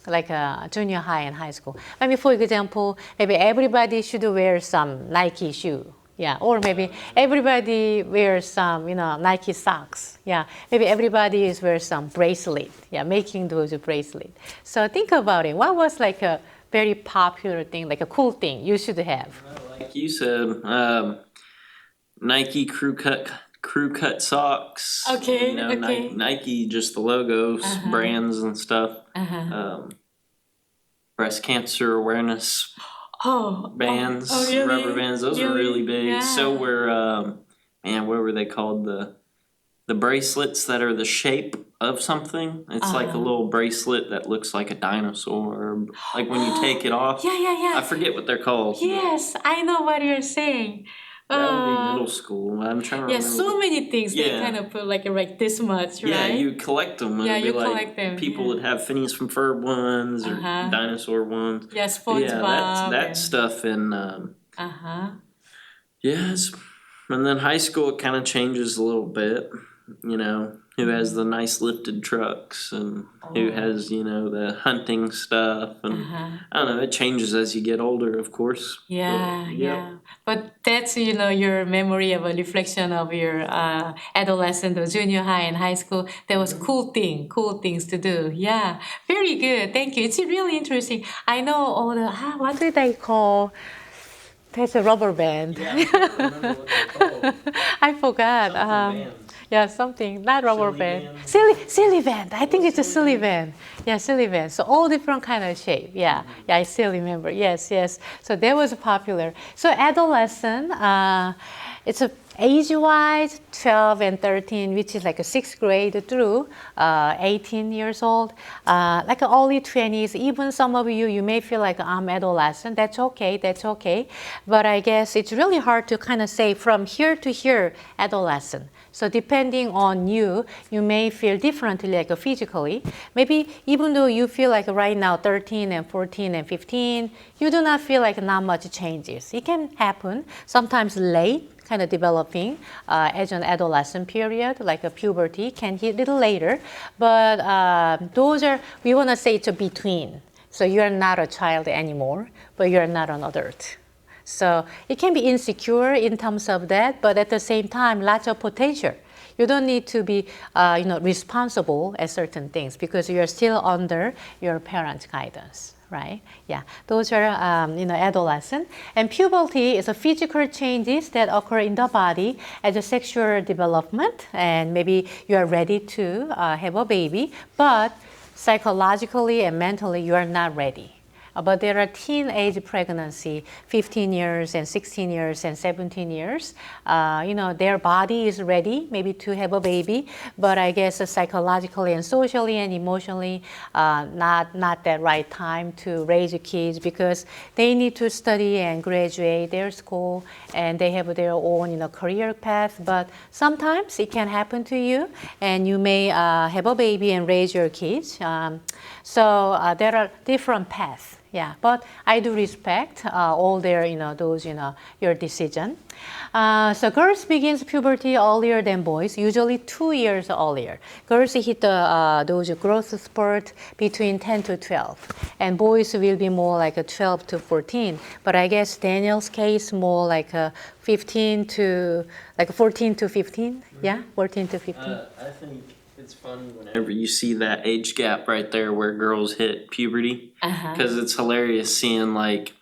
like a junior high and high school. Maybe for example, maybe everybody should wear some Nike shoe. Yeah, or maybe everybody wears some, Nike socks. Yeah, maybe everybody is wear some bracelet. Yeah, making those bracelet. So think about it. What was like a very popular thing, like a cool thing you should have? Like you said, Nike crew cut socks. Okay, Nike, just the logos, brands and stuff. Breast cancer awareness bands, really? rubber bands. Those are really big. Yeah. So were what were they called? The bracelets that are the shape of something. It's like a little bracelet that looks like a dinosaur. Like when you take it off. Yeah. I forget what they're called. Yes, I know what you're saying. That would be Uh, middle school. I'm trying to yeah, remember. so many things they Yeah. kind of put like this much, Yeah, right? you collect them. Yeah, It'd be you like collect them. people Yeah. would have Phineas from Ferb ones or Uh-huh. dinosaur ones. Yeah, But yeah, that's SpongeBob that and stuff in uh-huh. yes. And then high school it kind of changes a little bit. You know, who has the nice lifted trucks and who Oh. has, you know, the hunting stuff and Uh-huh. I don't know, it changes as you get older, of course. Yeah, But, yeah. But that's, your memory of a reflection of your adolescent or junior high and high school. That was cool things to do. Yeah, very good. Thank you. It's really interesting. I know all the, what did they call? That's a rubber band. Yeah, I'm trying to remember what they're called. I forgot. Something bands. Yeah, something, not rubber Silly band. band? Silly band. I think it's a silly silly band. Yeah, silly band. So all different kind of shape. Yeah, yeah, I still remember. Yes, yes. So that was popular. So adolescent, it's a age-wise 12 and 13, which is like a sixth grade through 18 years old, like early 20s. Even some of you may feel like I'm adolescent. That's okay. That's okay. But I guess it's really hard to kind of say from here to here adolescent. So depending on you, you may feel differently, like physically. Maybe even though you feel like right now 13 and 14 and 15, you do not feel like not much changes. It can happen sometimes late, kind of developing as an adolescent period, like a puberty can hit a little later. But those are, we want to say it's a between. So you're not a child anymore, but you're not an adult. So it can be insecure in terms of that, but at the same time, lots of potential. You don't need to be, responsible at certain things because you're still under your parents' guidance, right? Yeah, those are, adolescent. And puberty is a physical changes that occur in the body as a sexual development, and maybe you are ready to have a baby, but psychologically and mentally you are not ready. But there are teenage pregnancy, 15 years and 16 years and 17 years. Their body is ready maybe to have a baby, but I guess psychologically and socially and emotionally, not that right time to raise kids because they need to study and graduate their school and they have their own career path. But sometimes it can happen to you and you may have a baby and raise your kids. So there are different paths. Yeah, but I do respect all their, your decision. So girls begins puberty earlier than boys, usually 2 years earlier. Girls hit those growth spurt between 10 to 12, and boys will be more like a 12 to 14. But I guess Daniel's case more like a 14 to 15. Yeah, 14 to 15. I think it's fun whenever you see that age gap right there where girls hit puberty because it's hilarious seeing like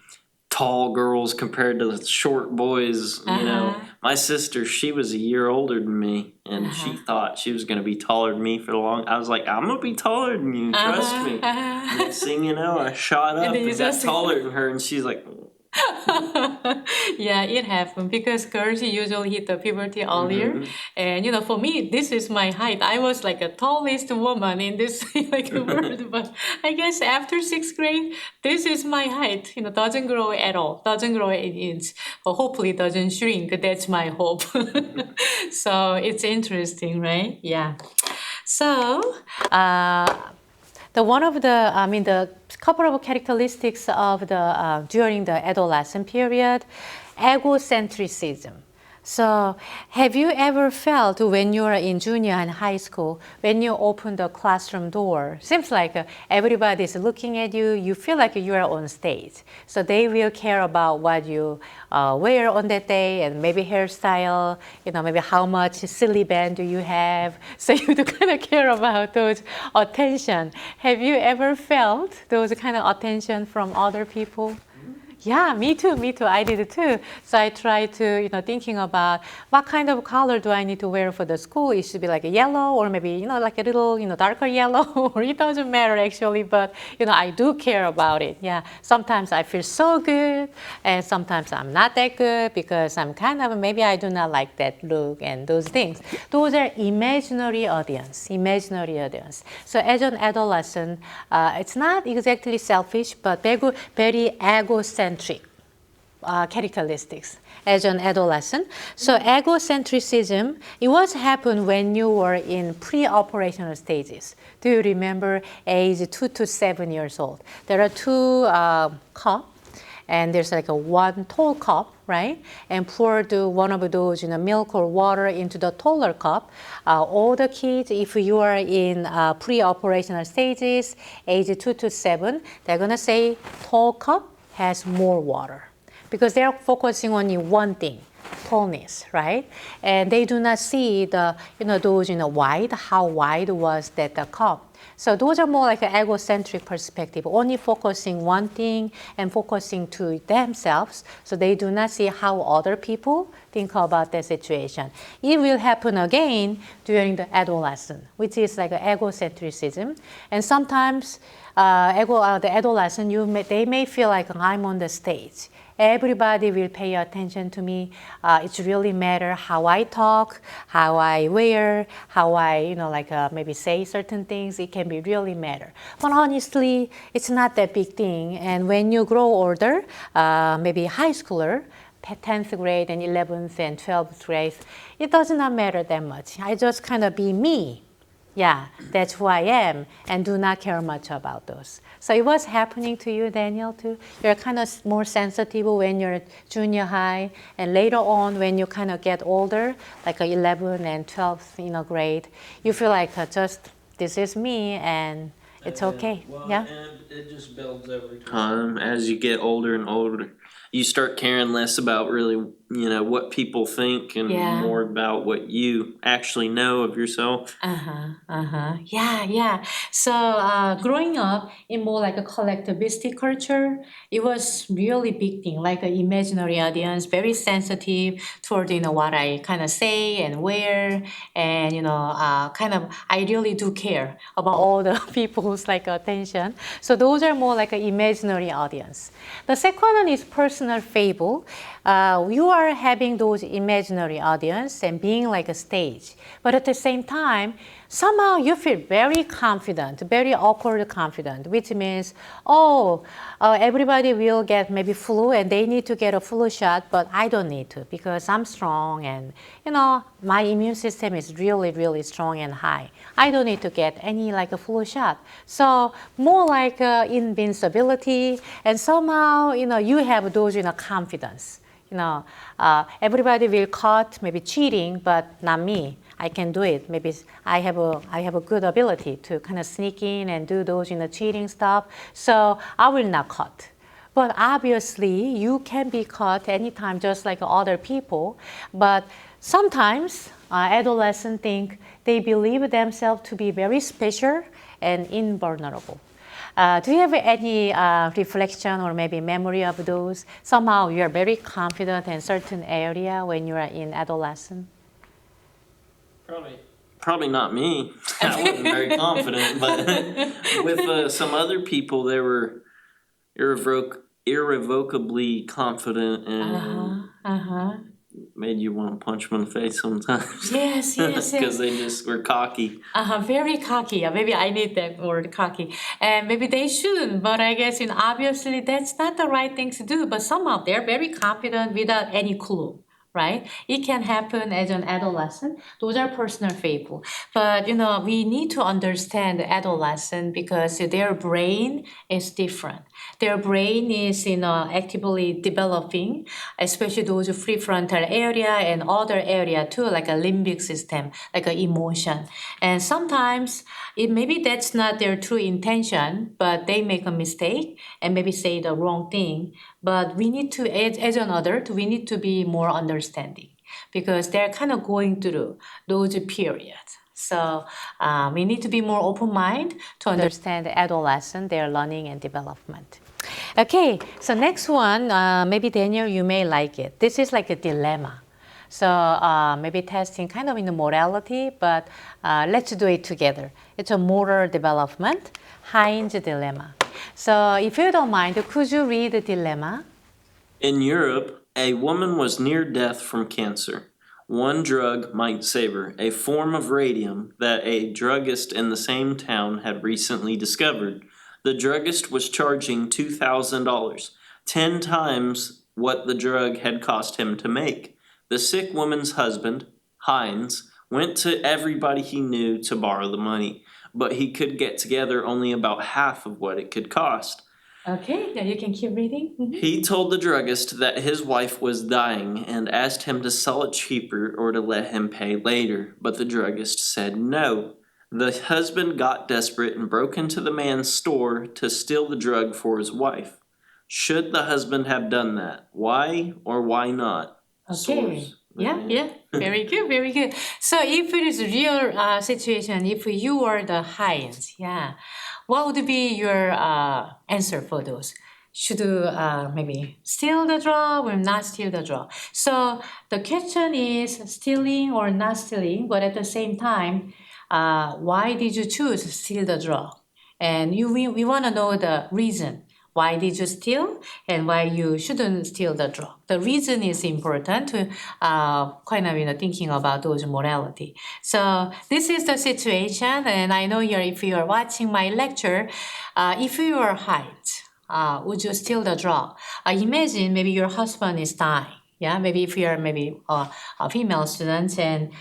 tall girls compared to the short boys. My sister, she was a year older than me and she thought she was going to be taller than me for the long. I was like, I'm going to be taller than you, trust me. Next thing you know, I shot up and got taller than her and she's like, yeah, it happened because girls usually hit the puberty earlier. And for me, this is my height. I was like a tallest woman in this world. But I guess after sixth grade, this is my height. Doesn't grow at all. Doesn't grow an inch. But hopefully doesn't shrink. That's my hope. So it's interesting, right? Yeah. So, the couple of characteristics of the during the adolescent period, egocentrism. So, have you ever felt when you are in junior and high school, when you open the classroom door, seems like everybody is looking at you, you feel like you are on stage. So they will care about what you wear on that day and maybe hairstyle, maybe how much silly band do you have. So you do kind of care about those attention. Have you ever felt those kind of attention from other people? Yeah, me too. I did it too. So I tried to, thinking about what kind of color do I need to wear for the school. It should be like a yellow or maybe, like a little, darker yellow, or it doesn't matter actually, but, I do care about it. Yeah, sometimes I feel so good and sometimes I'm not that good because I'm maybe I do not like that look and those things. Those are imaginary audience. So as an adolescent, it's not exactly selfish, but very egocentric. characteristics as an adolescent. So egocentrism, it was happen when you were in pre-operational stages. Do you remember age 2 to 7 years old? There are two cups, and there's like a one tall cup, right? And pour one of those, milk or water into the taller cup. All the kids, if you are in pre-operational stages, age 2 to 7, they're gonna say tall cup has more water because they're focusing on one thing, tallness, right? And they do not see the, those, wide, how wide was that the cup. So those are more like an egocentric perspective, only focusing one thing and focusing to themselves. So they do not see how other people think about the situation. It will happen again during the adolescence, which is like an egocentrism. And sometimes the adolescent, they may feel like I'm on the stage. Everybody will pay attention to me. It's really matter how I talk, how I wear, how I, maybe say certain things. It can be really matter. But honestly, it's not that big thing. And when you grow older, maybe high schooler, 10th grade and 11th and 12th grade, it does not matter that much. I just kind of be me. Yeah, that's who I am, and do not care much about those. So it was happening to you, Daniel, too? You're kind of more sensitive when you're junior high, and later on when you kind of get older, like 11 and 12th grade, you feel like just, this is me, and it's okay. Well, yeah? and it just builds every time as you get older and older. You start caring less about really, what people think and Yeah. more about what you actually know of yourself. Yeah. So growing up in more like a collectivistic culture, it was really big thing, like an imaginary audience, very sensitive toward what I kind of say and wear, and kind of I really do care about all the people's like attention. So those are more like an imaginary audience. The second one is personal fable. You are having those imaginary audience and being like a stage, but at the same time, somehow you feel very confident, very awkward confident, which means, everybody will get maybe flu and they need to get a flu shot, but I don't need to because I'm strong and, my immune system is really, really strong and high. I don't need to get any like a flu shot. So more like invincibility, and somehow, you have those, confidence. Everybody will caught maybe cheating, but not me. I can do it. Maybe I have a good ability to kind of sneak in and do those cheating stuff. So I will not caught. But obviously, you can be caught anytime, just like other people. But sometimes adolescents think they believe themselves to be very special and invulnerable. Do you have any reflection or maybe memory of those? Somehow you are very confident in certain area when you are in adolescence? Probably not me. I wasn't very confident, but with some other people, they were irrevocably confident and made you want to punch them in the face sometimes. Yes. Because they just were cocky. Very cocky. Maybe I need that word, cocky. And maybe they shouldn't, but I guess obviously that's not the right thing to do. But somehow they're very confident without any clue. Right? It can happen as an adolescent. Those are personal fable. But, we need to understand the adolescent because their brain is different. Their brain is, actively developing, especially those prefrontal area and other area too, like a limbic system, like an emotion. And sometimes maybe that's not their true intention, but they make a mistake and maybe say the wrong thing. But we need to, as an adult, we need to be more understanding because they're kind of going through those periods. So we need to be more open-minded to understand the adolescent, their learning and development. Okay, so next one, maybe Daniel, you may like it. This is like a dilemma. So maybe testing kind of in the morality, but let's do it together. It's a moral development, Heinz dilemma. So if you don't mind, could you read the dilemma? In Europe, a woman was near death from cancer. One drug might save her, a form of radium that a druggist in the same town had recently discovered. The druggist was charging $2,000, 10 times what the drug had cost him to make. The sick woman's husband, Hines, went to everybody he knew to borrow the money, but he could get together only about half of what it could cost. Okay, yeah, you can keep reading. Mhm. He told the druggist that his wife was dying and asked him to sell it cheaper or to let him pay later, but the druggist said no. The husband got desperate and broke into the man's store to steal the drug for his wife. Should the husband have done that? Why or why not? Okay. Source. Yeah, yeah, very good, very good. So if it is real situation, if you are the Heinz, yeah, what would be your answer for those? Should maybe steal the drug or not steal the drug? So the question is stealing or not stealing, but at the same time, why did you choose to steal the drug? And we want to know the reason. Why did you steal and why you shouldn't steal the drug? The reason is important to kind of thinking about those morality. So this is the situation, and I know if you are watching my lecture, if you are Heinz, would you steal the drug? Imagine maybe your husband is dying. Yeah, maybe if you are maybe a female student, and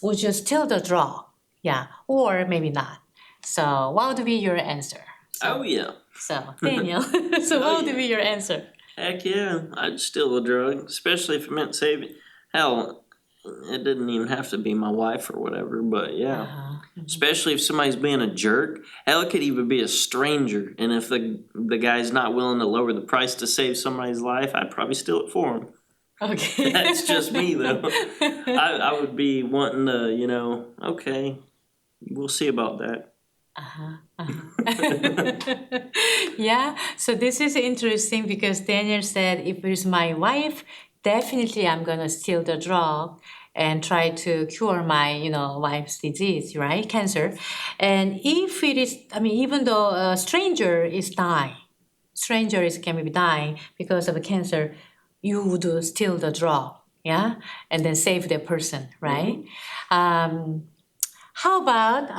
would you steal the drug? Yeah, or maybe not. So what would be your answer? Oh, yeah. So, Daniel, so what would be your answer? Heck yeah, I'd steal a drug, especially if it meant saving. Hell, it didn't even have to be my wife or whatever, but yeah. Uh-huh. Especially if somebody's being a jerk. Hell, it could even be a stranger, and if the guy's not willing to lower the price to save somebody's life, I'd probably steal it for him. Okay. That's just me, though. I would be wanting to, okay, we'll see about that. Uh-huh. Uh-huh. Yeah, so this is interesting because Daniel said if it's my wife, definitely I'm gonna steal the drug and try to cure my, wife's disease, right? Cancer. And if it is, even though a stranger is dying, can be dying because of cancer, you would steal the drug, yeah? And then save the person, right? How about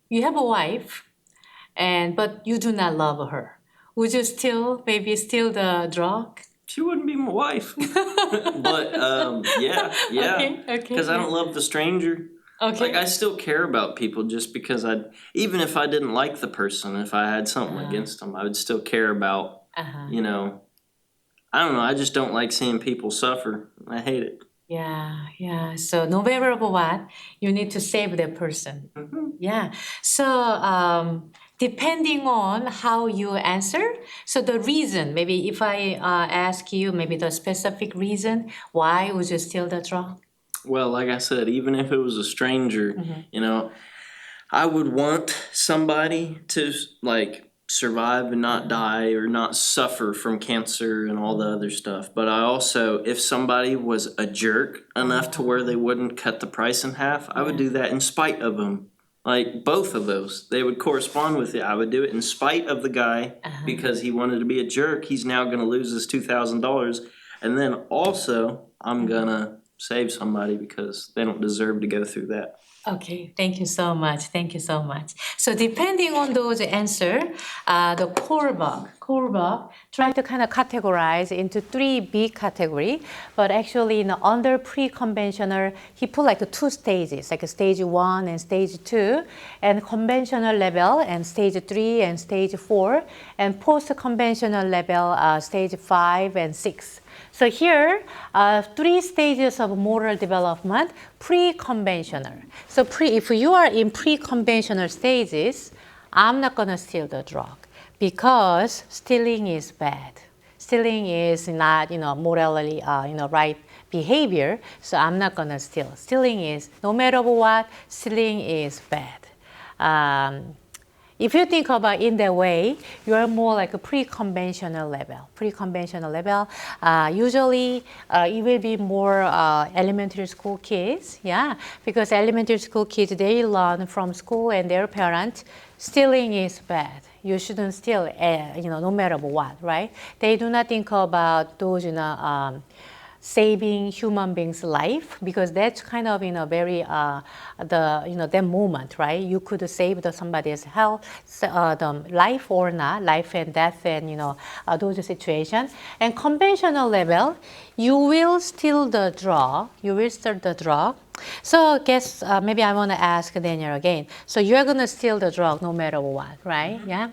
you have a wife, but you do not love her. Would you still maybe steal the drug? She wouldn't be my wife. But yeah. Okay. Because I don't love the stranger. Okay. Like I still care about people just because even if I didn't like the person, if I had something against them, I would still care about, I don't know, I just don't like seeing people suffer. I hate it. Yeah. So no matter what, you need to save that person. Mm-hmm. Yeah. So depending on how you answer, so the reason, maybe if I ask you, maybe the specific reason, why would you steal the drug? Well, like I said, even if it was a stranger, I would want somebody to survive and not die or not suffer from cancer and all the other stuff. But I also, if somebody was a jerk enough to where they wouldn't cut the price in half, I would do that in spite of them. Like both of those, they would correspond with it. I would do it in spite of the guy because he wanted to be a jerk. He's now going to lose his $2,000. And then also, I'm going to save somebody because they don't deserve to go through that. Okay, thank you so much. So depending on those answer, the Kohlberg tried to kind of categorize into 3 big category, but actually under pre-conventional, he put like 2 stages, like stage 1 and stage 2, and conventional level and stage 3 and stage 4, and post-conventional level stage 5 and 6. So here, 3 stages of moral development, pre-conventional. So if you are in pre-conventional stages, I'm not going to steal the drug because stealing is bad. Stealing is not, morally, right behavior. So I'm not going to steal. Stealing is, no matter what, stealing is bad. If you think about in that way, you are more like a pre-conventional level. Usually it will be more elementary school kids, because elementary school kids, they learn from school and their parents, stealing is bad. You shouldn't steal, no matter what, right? They do not think about those, saving human beings' life, because that's kind of very that moment, right? You could save somebody's health, the life or not, life and death, and those situations. And conventional level, you will steal the drug. You will steal the drug. So guess maybe I want to ask Daniel again. So you're gonna steal the drug no matter what, right? Mm-hmm. Yeah.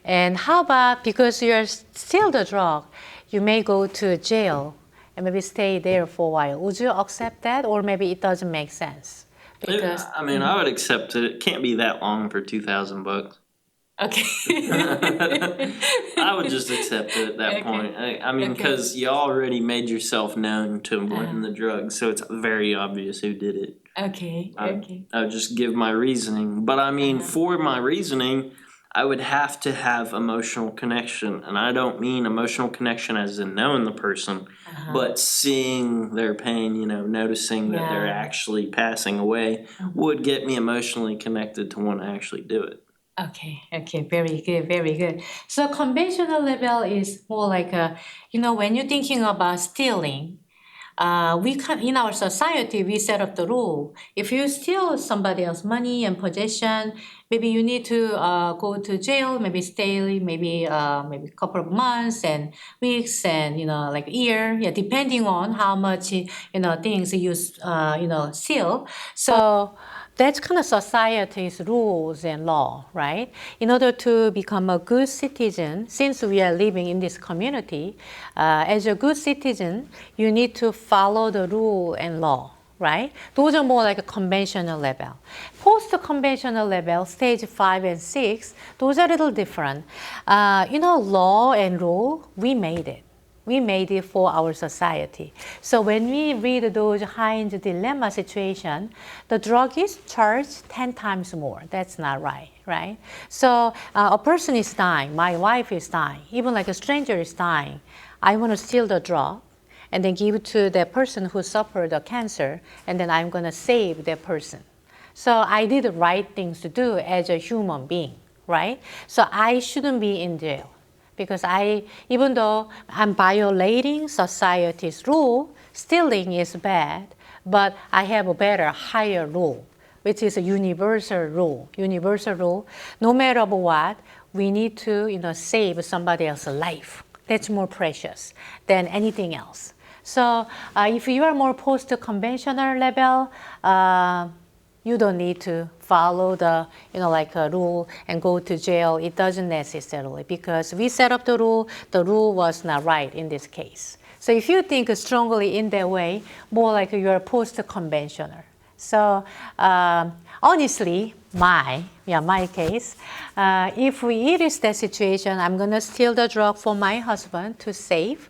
And how about because you're steal the drug, you may go to jail and maybe stay there for a while. Would you accept that, or maybe it doesn't make sense? Because I mean, I would accept it. It can't be that long for $2,000. okay. I would just accept it at that Okay. point. I mean, Okay. because you already made yourself known to running the drugs, so it's very obvious who did it. Okay. Okay. I would just give my reasoning. But I mean, for my reasoning, I would have to have emotional connection. And I don't mean emotional connection as in knowing the person, but seeing their pain, noticing that they're Yeah. actually passing away would get me emotionally connected to want to actually do it. Okay, very good, very good. So conventional level is more like when you're thinking about stealing, we can in our society we set up the rule. If you steal somebody else's money and possession, maybe you need to go to jail, maybe stay, maybe a couple of months and weeks and like year, yeah, depending on how much things you steal. So that's kind of society's rules and law, right? In order to become a good citizen, since we are living in this community, as a good citizen, you need to follow the rule and law, right? Those are more like a conventional level. Post-conventional level, stage 5 and 6, those are a little different. Law and rule, we made it. We made it for our society. So when we read those Heinz dilemma situation, the drug is charged 10 times more. That's not right, right? So a person is dying, my wife is dying, even like a stranger is dying. I want to steal the drug and then give it to the person who suffered the cancer, and then I'm going to save that person. So I did the right things to do as a human being, right? So I shouldn't be in jail. Because even though I'm violating society's rule, stealing is bad, but I have a better, higher rule, which is a universal rule. Universal rule, no matter what, we need to, save somebody else's life. That's more precious than anything else. So if you are more post-conventional level, you don't need to follow the, a rule and go to jail. It doesn't necessarily, because we set up the rule was not right in this case. So if you think strongly in that way, more like you're post-conventional. So honestly, my case, if it is that situation, I'm gonna steal the drug for my husband to save.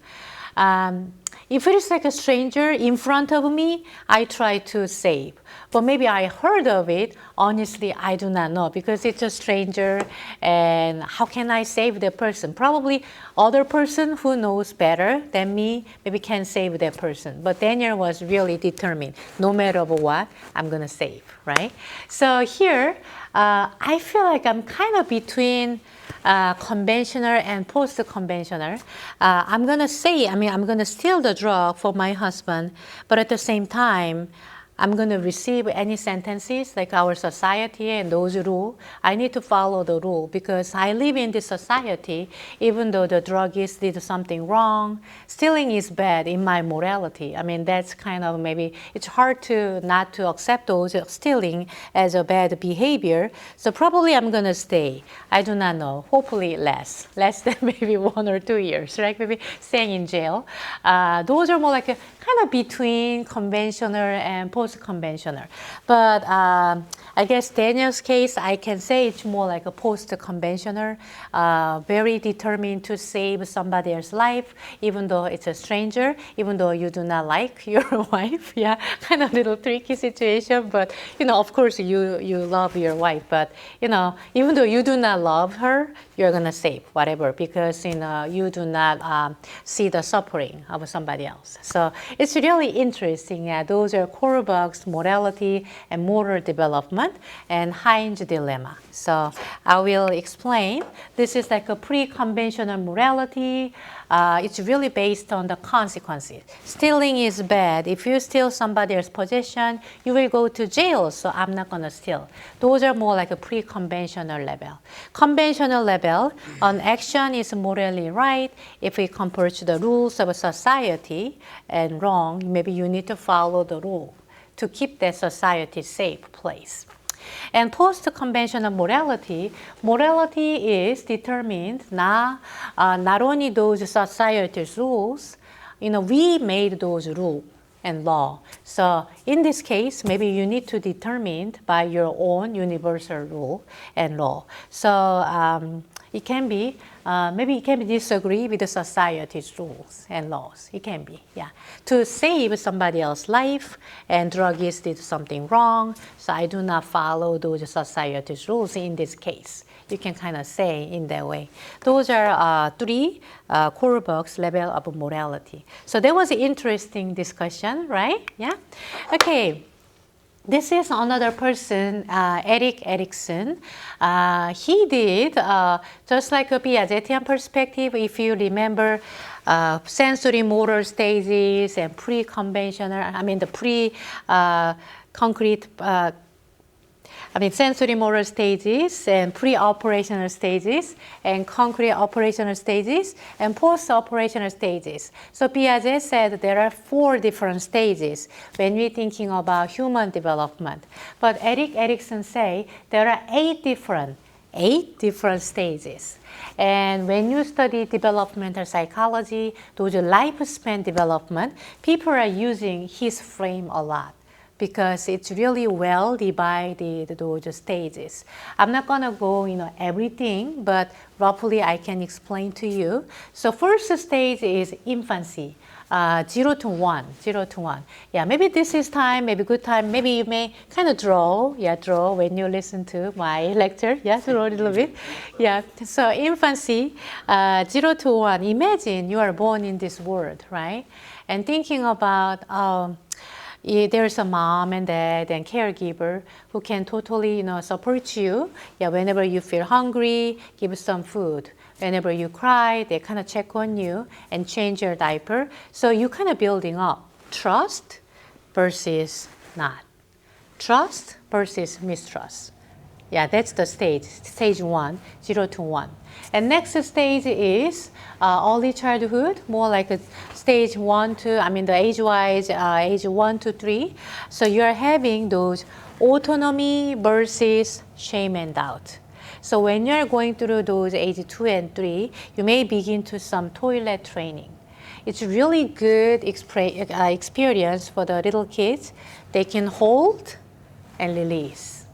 If it is like a stranger in front of me, I try to save. But maybe I heard of it. Honestly, I do not know, because it's a stranger, and how can I save the person? Probably other person who knows better than me maybe can save that person. But Daniel was really determined. No matter what, I'm gonna save, right? So here, I feel like I'm kind of between conventional and post-conventional. I'm gonna steal the drug for my husband, but at the same time, I'm going to receive any sentences like our society and those rules. I need to follow the rule, because I live in this society. Even though the druggist did something wrong, stealing is bad in my morality. I mean, that's kind of maybe it's hard to not to accept those stealing as a bad behavior. So probably I'm going to stay. I do not know. Hopefully less than maybe 1 or 2 years, right? Maybe staying in jail. Those are more like a kind of between conventional and post-conventional. But I guess Daniel's case, I can say it's more like a post-conventional, very determined to save somebody else's life, even though it's a stranger, even though you do not like your wife. Yeah, kind of little tricky situation. But, of course, you love your wife. But, even though you do not love her, you're going to save whatever, because, you do not see the suffering of somebody else. So it's really interesting. Those are core bugs, morality and moral development. development and Heinz dilemma. So I will explain. This is like a pre-conventional morality. It's really based on the consequences. Stealing is bad. If you steal somebody else's possession, you will go to jail, so I'm not going to steal. Those are more like a pre-conventional level. Conventional level, an action is morally right if we compare to the rules of a society, and wrong, maybe you need to follow the rule to keep that society safe place. And post-conventional morality, morality is determined not only those society's rules, we made those rules and law. So in this case, maybe you need to determine by your own universal rule and law. So it can be, maybe it can be disagree with the society's rules and laws. It can be, yeah. To save somebody else's life, and druggist did something wrong, so I do not follow those society's rules in this case. You can kind of say in that way. Those are three core box level of morality. So that was an interesting discussion, right? Yeah? Okay. This is another person, Erik Erikson. He did, just like a Piagetian perspective, if you remember, sensory motor stages and the pre-concrete, sensory motor stages and pre-operational stages and concrete operational stages and post-operational stages. So Piaget said there are 4 different stages when we're thinking about human development. But Erik Erikson say there are 8 different stages. And when you study developmental psychology, those lifespan development, people are using his frame a lot, because it's really well divided those stages. I'm not gonna go everything, but roughly I can explain to you. So first stage is infancy, 0 to 1. Yeah, maybe this is time, maybe good time. Maybe you may kind of draw when you listen to my lecture. Yeah, draw a little bit. Yeah, so infancy, 0 to 1. Imagine you are born in this world, right? And thinking about, there's a mom and dad and caregiver who can totally, support you. Yeah, whenever you feel hungry, give some food. Whenever you cry, they kind of check on you and change your diaper. So you kind of building up trust versus not. Trust versus mistrust. Yeah, that's the stage 1, 0 to 1. And next stage is early childhood, more like a stage 1 to, the age-wise, age 1 to 3. So you're having those autonomy versus shame and doubt. So when you're going through those age 2 and 3, you may begin to some toilet training. It's really good experience for the little kids. They can hold and release.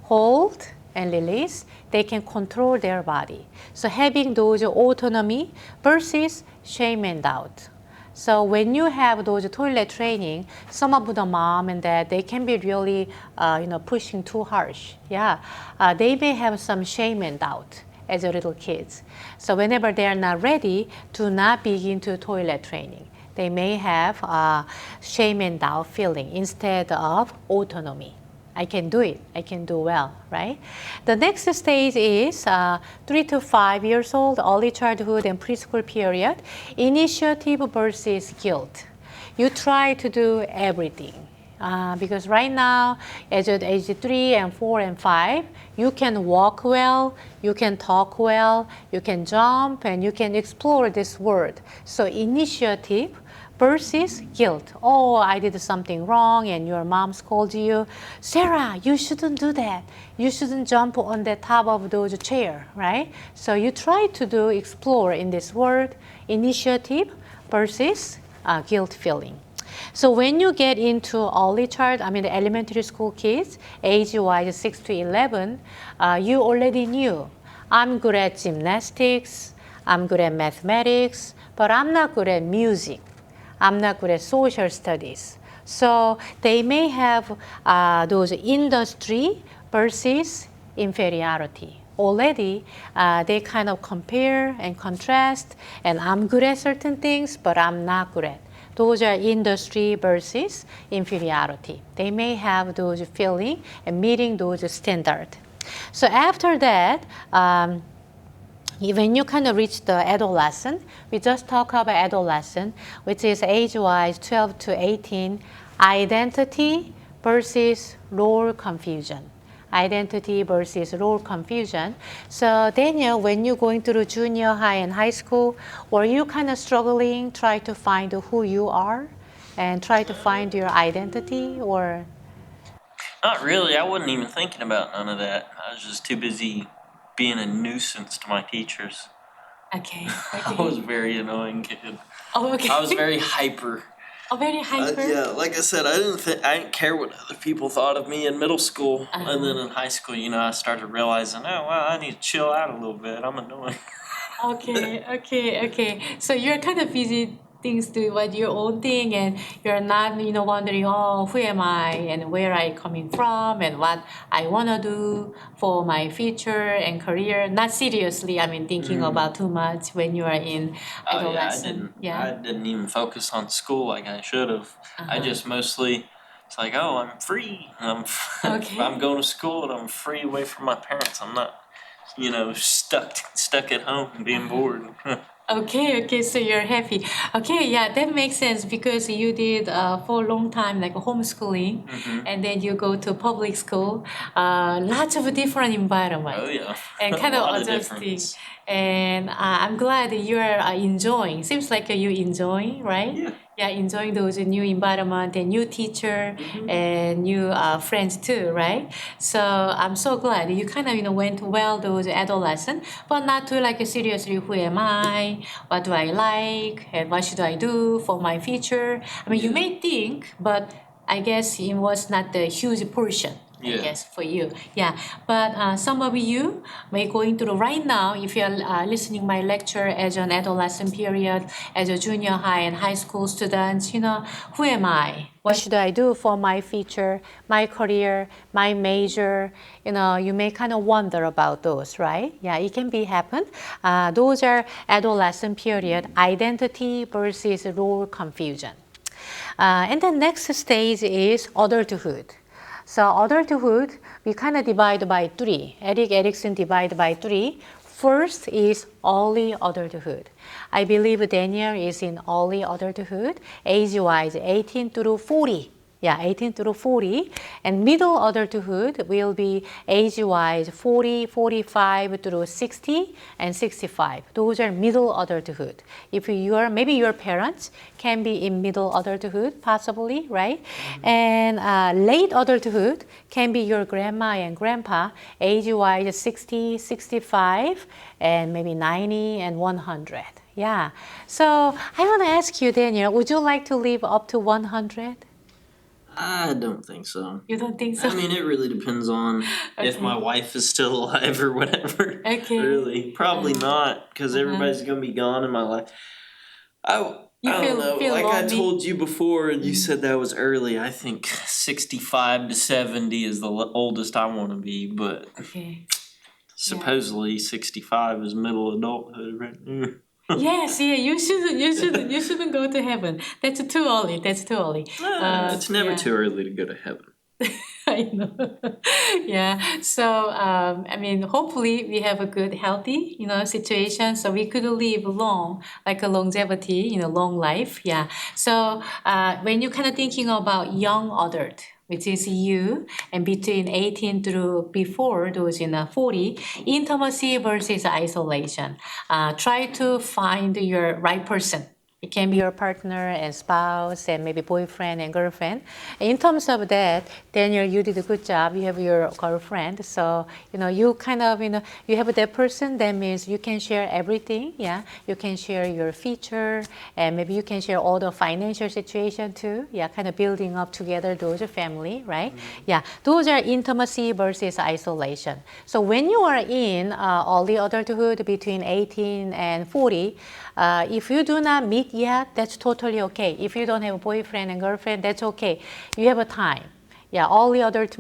Hold and release, they can control their body. So having those autonomy versus shame and doubt. So when you have those toilet training, some of the mom and dad, they can be really, pushing too harsh. Yeah, they may have some shame and doubt as a little kids. So whenever they are not ready, do not begin to toilet training. They may have shame and doubt feeling instead of autonomy. I can do it. I can do well, right? The next stage is 3 to 5 years old, early childhood and preschool period. Initiative versus guilt. You try to do everything. Because right now, as at age 3 and 4 and 5, you can walk well, you can talk well, you can jump, and you can explore this world. So initiative versus guilt. Oh, I did something wrong and your mom scolded you. Sarah, you shouldn't do that. You shouldn't jump on the top of those chair, right? So you try to explore in this world, initiative versus guilt feeling. So when you get into early the elementary school kids, age-wise 6 to 11, you already knew, I'm good at gymnastics, I'm good at mathematics, but I'm not good at music. I'm not good at social studies. So they may have those industry versus inferiority. Already, they kind of compare and contrast, and I'm good at certain things, but I'm not good at. Those are industry versus inferiority. They may have those feeling and meeting those standard. So after that, when you kind of reach the adolescent, we just talk about adolescent, which is age-wise 12 to 18, identity versus role confusion. Identity versus role confusion. So Daniel, when you're going through junior high and high school, were you kind of struggling, try to find who you are and try to find your identity, or? Not really. I wasn't even thinking about none of that. I was just too busy being a nuisance to my teachers. Okay. I was a very annoying kid. Oh, okay. I was very hyper. Oh, very hyper. Yeah, like I said, I didn't care what other people thought of me in middle school, and then in high school, I started realizing, oh well, I need to chill out a little bit. I'm annoying. Okay. So you're kind of busy things do what your own thing, and you're not, wondering, oh, who am I and where I coming from and what I wanna do for my future and career. Not seriously, thinking about too much when you are in adolescent. I didn't even focus on school like I should have. I just mostly. It's like, oh, I'm free. Okay. I'm going to school and I'm free away from my parents. I'm not, stuck at home and being bored. Okay, so you're happy. Okay, yeah, that makes sense because you did for a long time like homeschooling, and then you go to public school, lots of different environment. Oh yeah, And kind a of lot adjusting. difference. And I'm glad that you're enjoying. Seems like you enjoying, right? Yeah. Yeah, enjoying those new environment and new teacher and new friends too, right? So I'm so glad you kind of went well those adolescent, but not too like seriously. Who am I? What do I like? And what should I do for my future? You may think, but I guess it was not the huge portion. I Yeah. guess for you, yeah. But some of you may going through right now, if you're listening my lecture as an adolescent period, as a junior high and high school students, who am I? What should I do for my future, my career, my major? You may kind of wonder about those, right? Yeah, it can be happen. Those are adolescent period, identity versus role confusion. And the next stage is adulthood. So adulthood, we kind of divide by three. Erik Erikson divide by three. First is early adulthood. I believe Daniel is in early adulthood, age-wise 18 through 40. Yeah, 18 through 40. And middle adulthood will be age-wise 40, 45 through 60 and 65. Those are middle adulthood. If maybe your parents can be in middle adulthood, possibly, right? And late adulthood can be your grandma and grandpa, age-wise 60, 65, and maybe 90 and 100. Yeah. So I want to ask you, Daniel, would you like to live up to 100? I don't think so. You don't think so? It really depends on if my wife is still alive or whatever. Okay. Really, probably not, because everybody's gonna be gone in my life. I don't know. feel Like I lonely? told you before, and you said that was early. I think 65 to 70 is the oldest I want to be, but Okay. supposedly 65 is middle adulthood right there. Yes, yeah, you shouldn't go to heaven. That's too early. It's never yeah. too early to go to heaven. I know. Yeah. So, hopefully we have a good, healthy, situation so we could live long, like a longevity, long life. Yeah. So, when you're kind of thinking about young adult, which is you, and between 18 through before those in 40, intimacy versus isolation. Try to find your right person. It can be your partner and spouse and maybe boyfriend and girlfriend. In terms of that, Daniel, you did a good job. You have your girlfriend. So, you kind of, you have that person. That means you can share everything. Yeah. You can share your future and maybe you can share all the financial situation too. Yeah. Kind of building up together those family, right? Yeah. Those are intimacy versus isolation. So when you are in early adulthood between 18 and 40, if you do not meet yet, that's totally okay. If you don't have a boyfriend and girlfriend, that's okay. You have a time. Yeah, early adulthood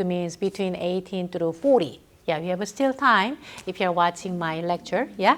means between 18 through 40. Yeah, we have still time if you're watching my lecture. Yeah,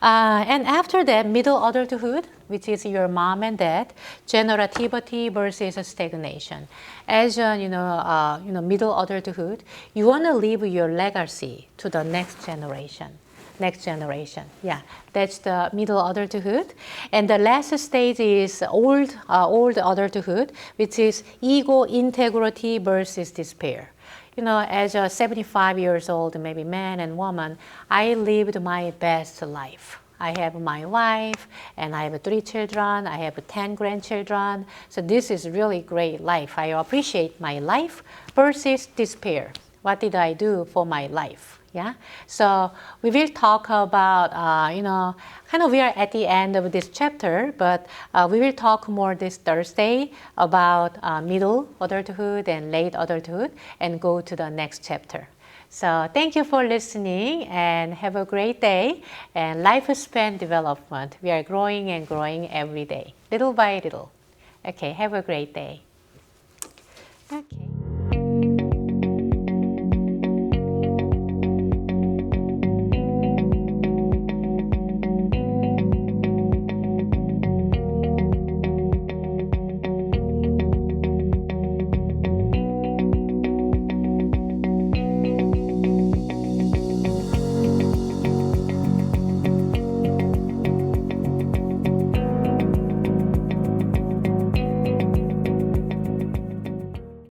and after that, middle adulthood, which is your mom and dad, generativity versus stagnation. As middle adulthood, you want to leave your legacy to the next generation. Next generation, yeah, that's the middle adulthood, and the last stage is old adulthood, which is ego integrity versus despair. As a 75 years old, maybe man and woman, I lived my best life. I have my wife, and I have 3 children. I have 10 grandchildren. So this is really great life. I appreciate my life versus despair. What did I do for my life? Yeah. So we will talk about, we are at the end of this chapter, but we will talk more this Thursday about middle adulthood and late adulthood and go to the next chapter. So thank you for listening and have a great day. And lifespan development, we are growing and growing every day, little by little. Okay, have a great day. Okay.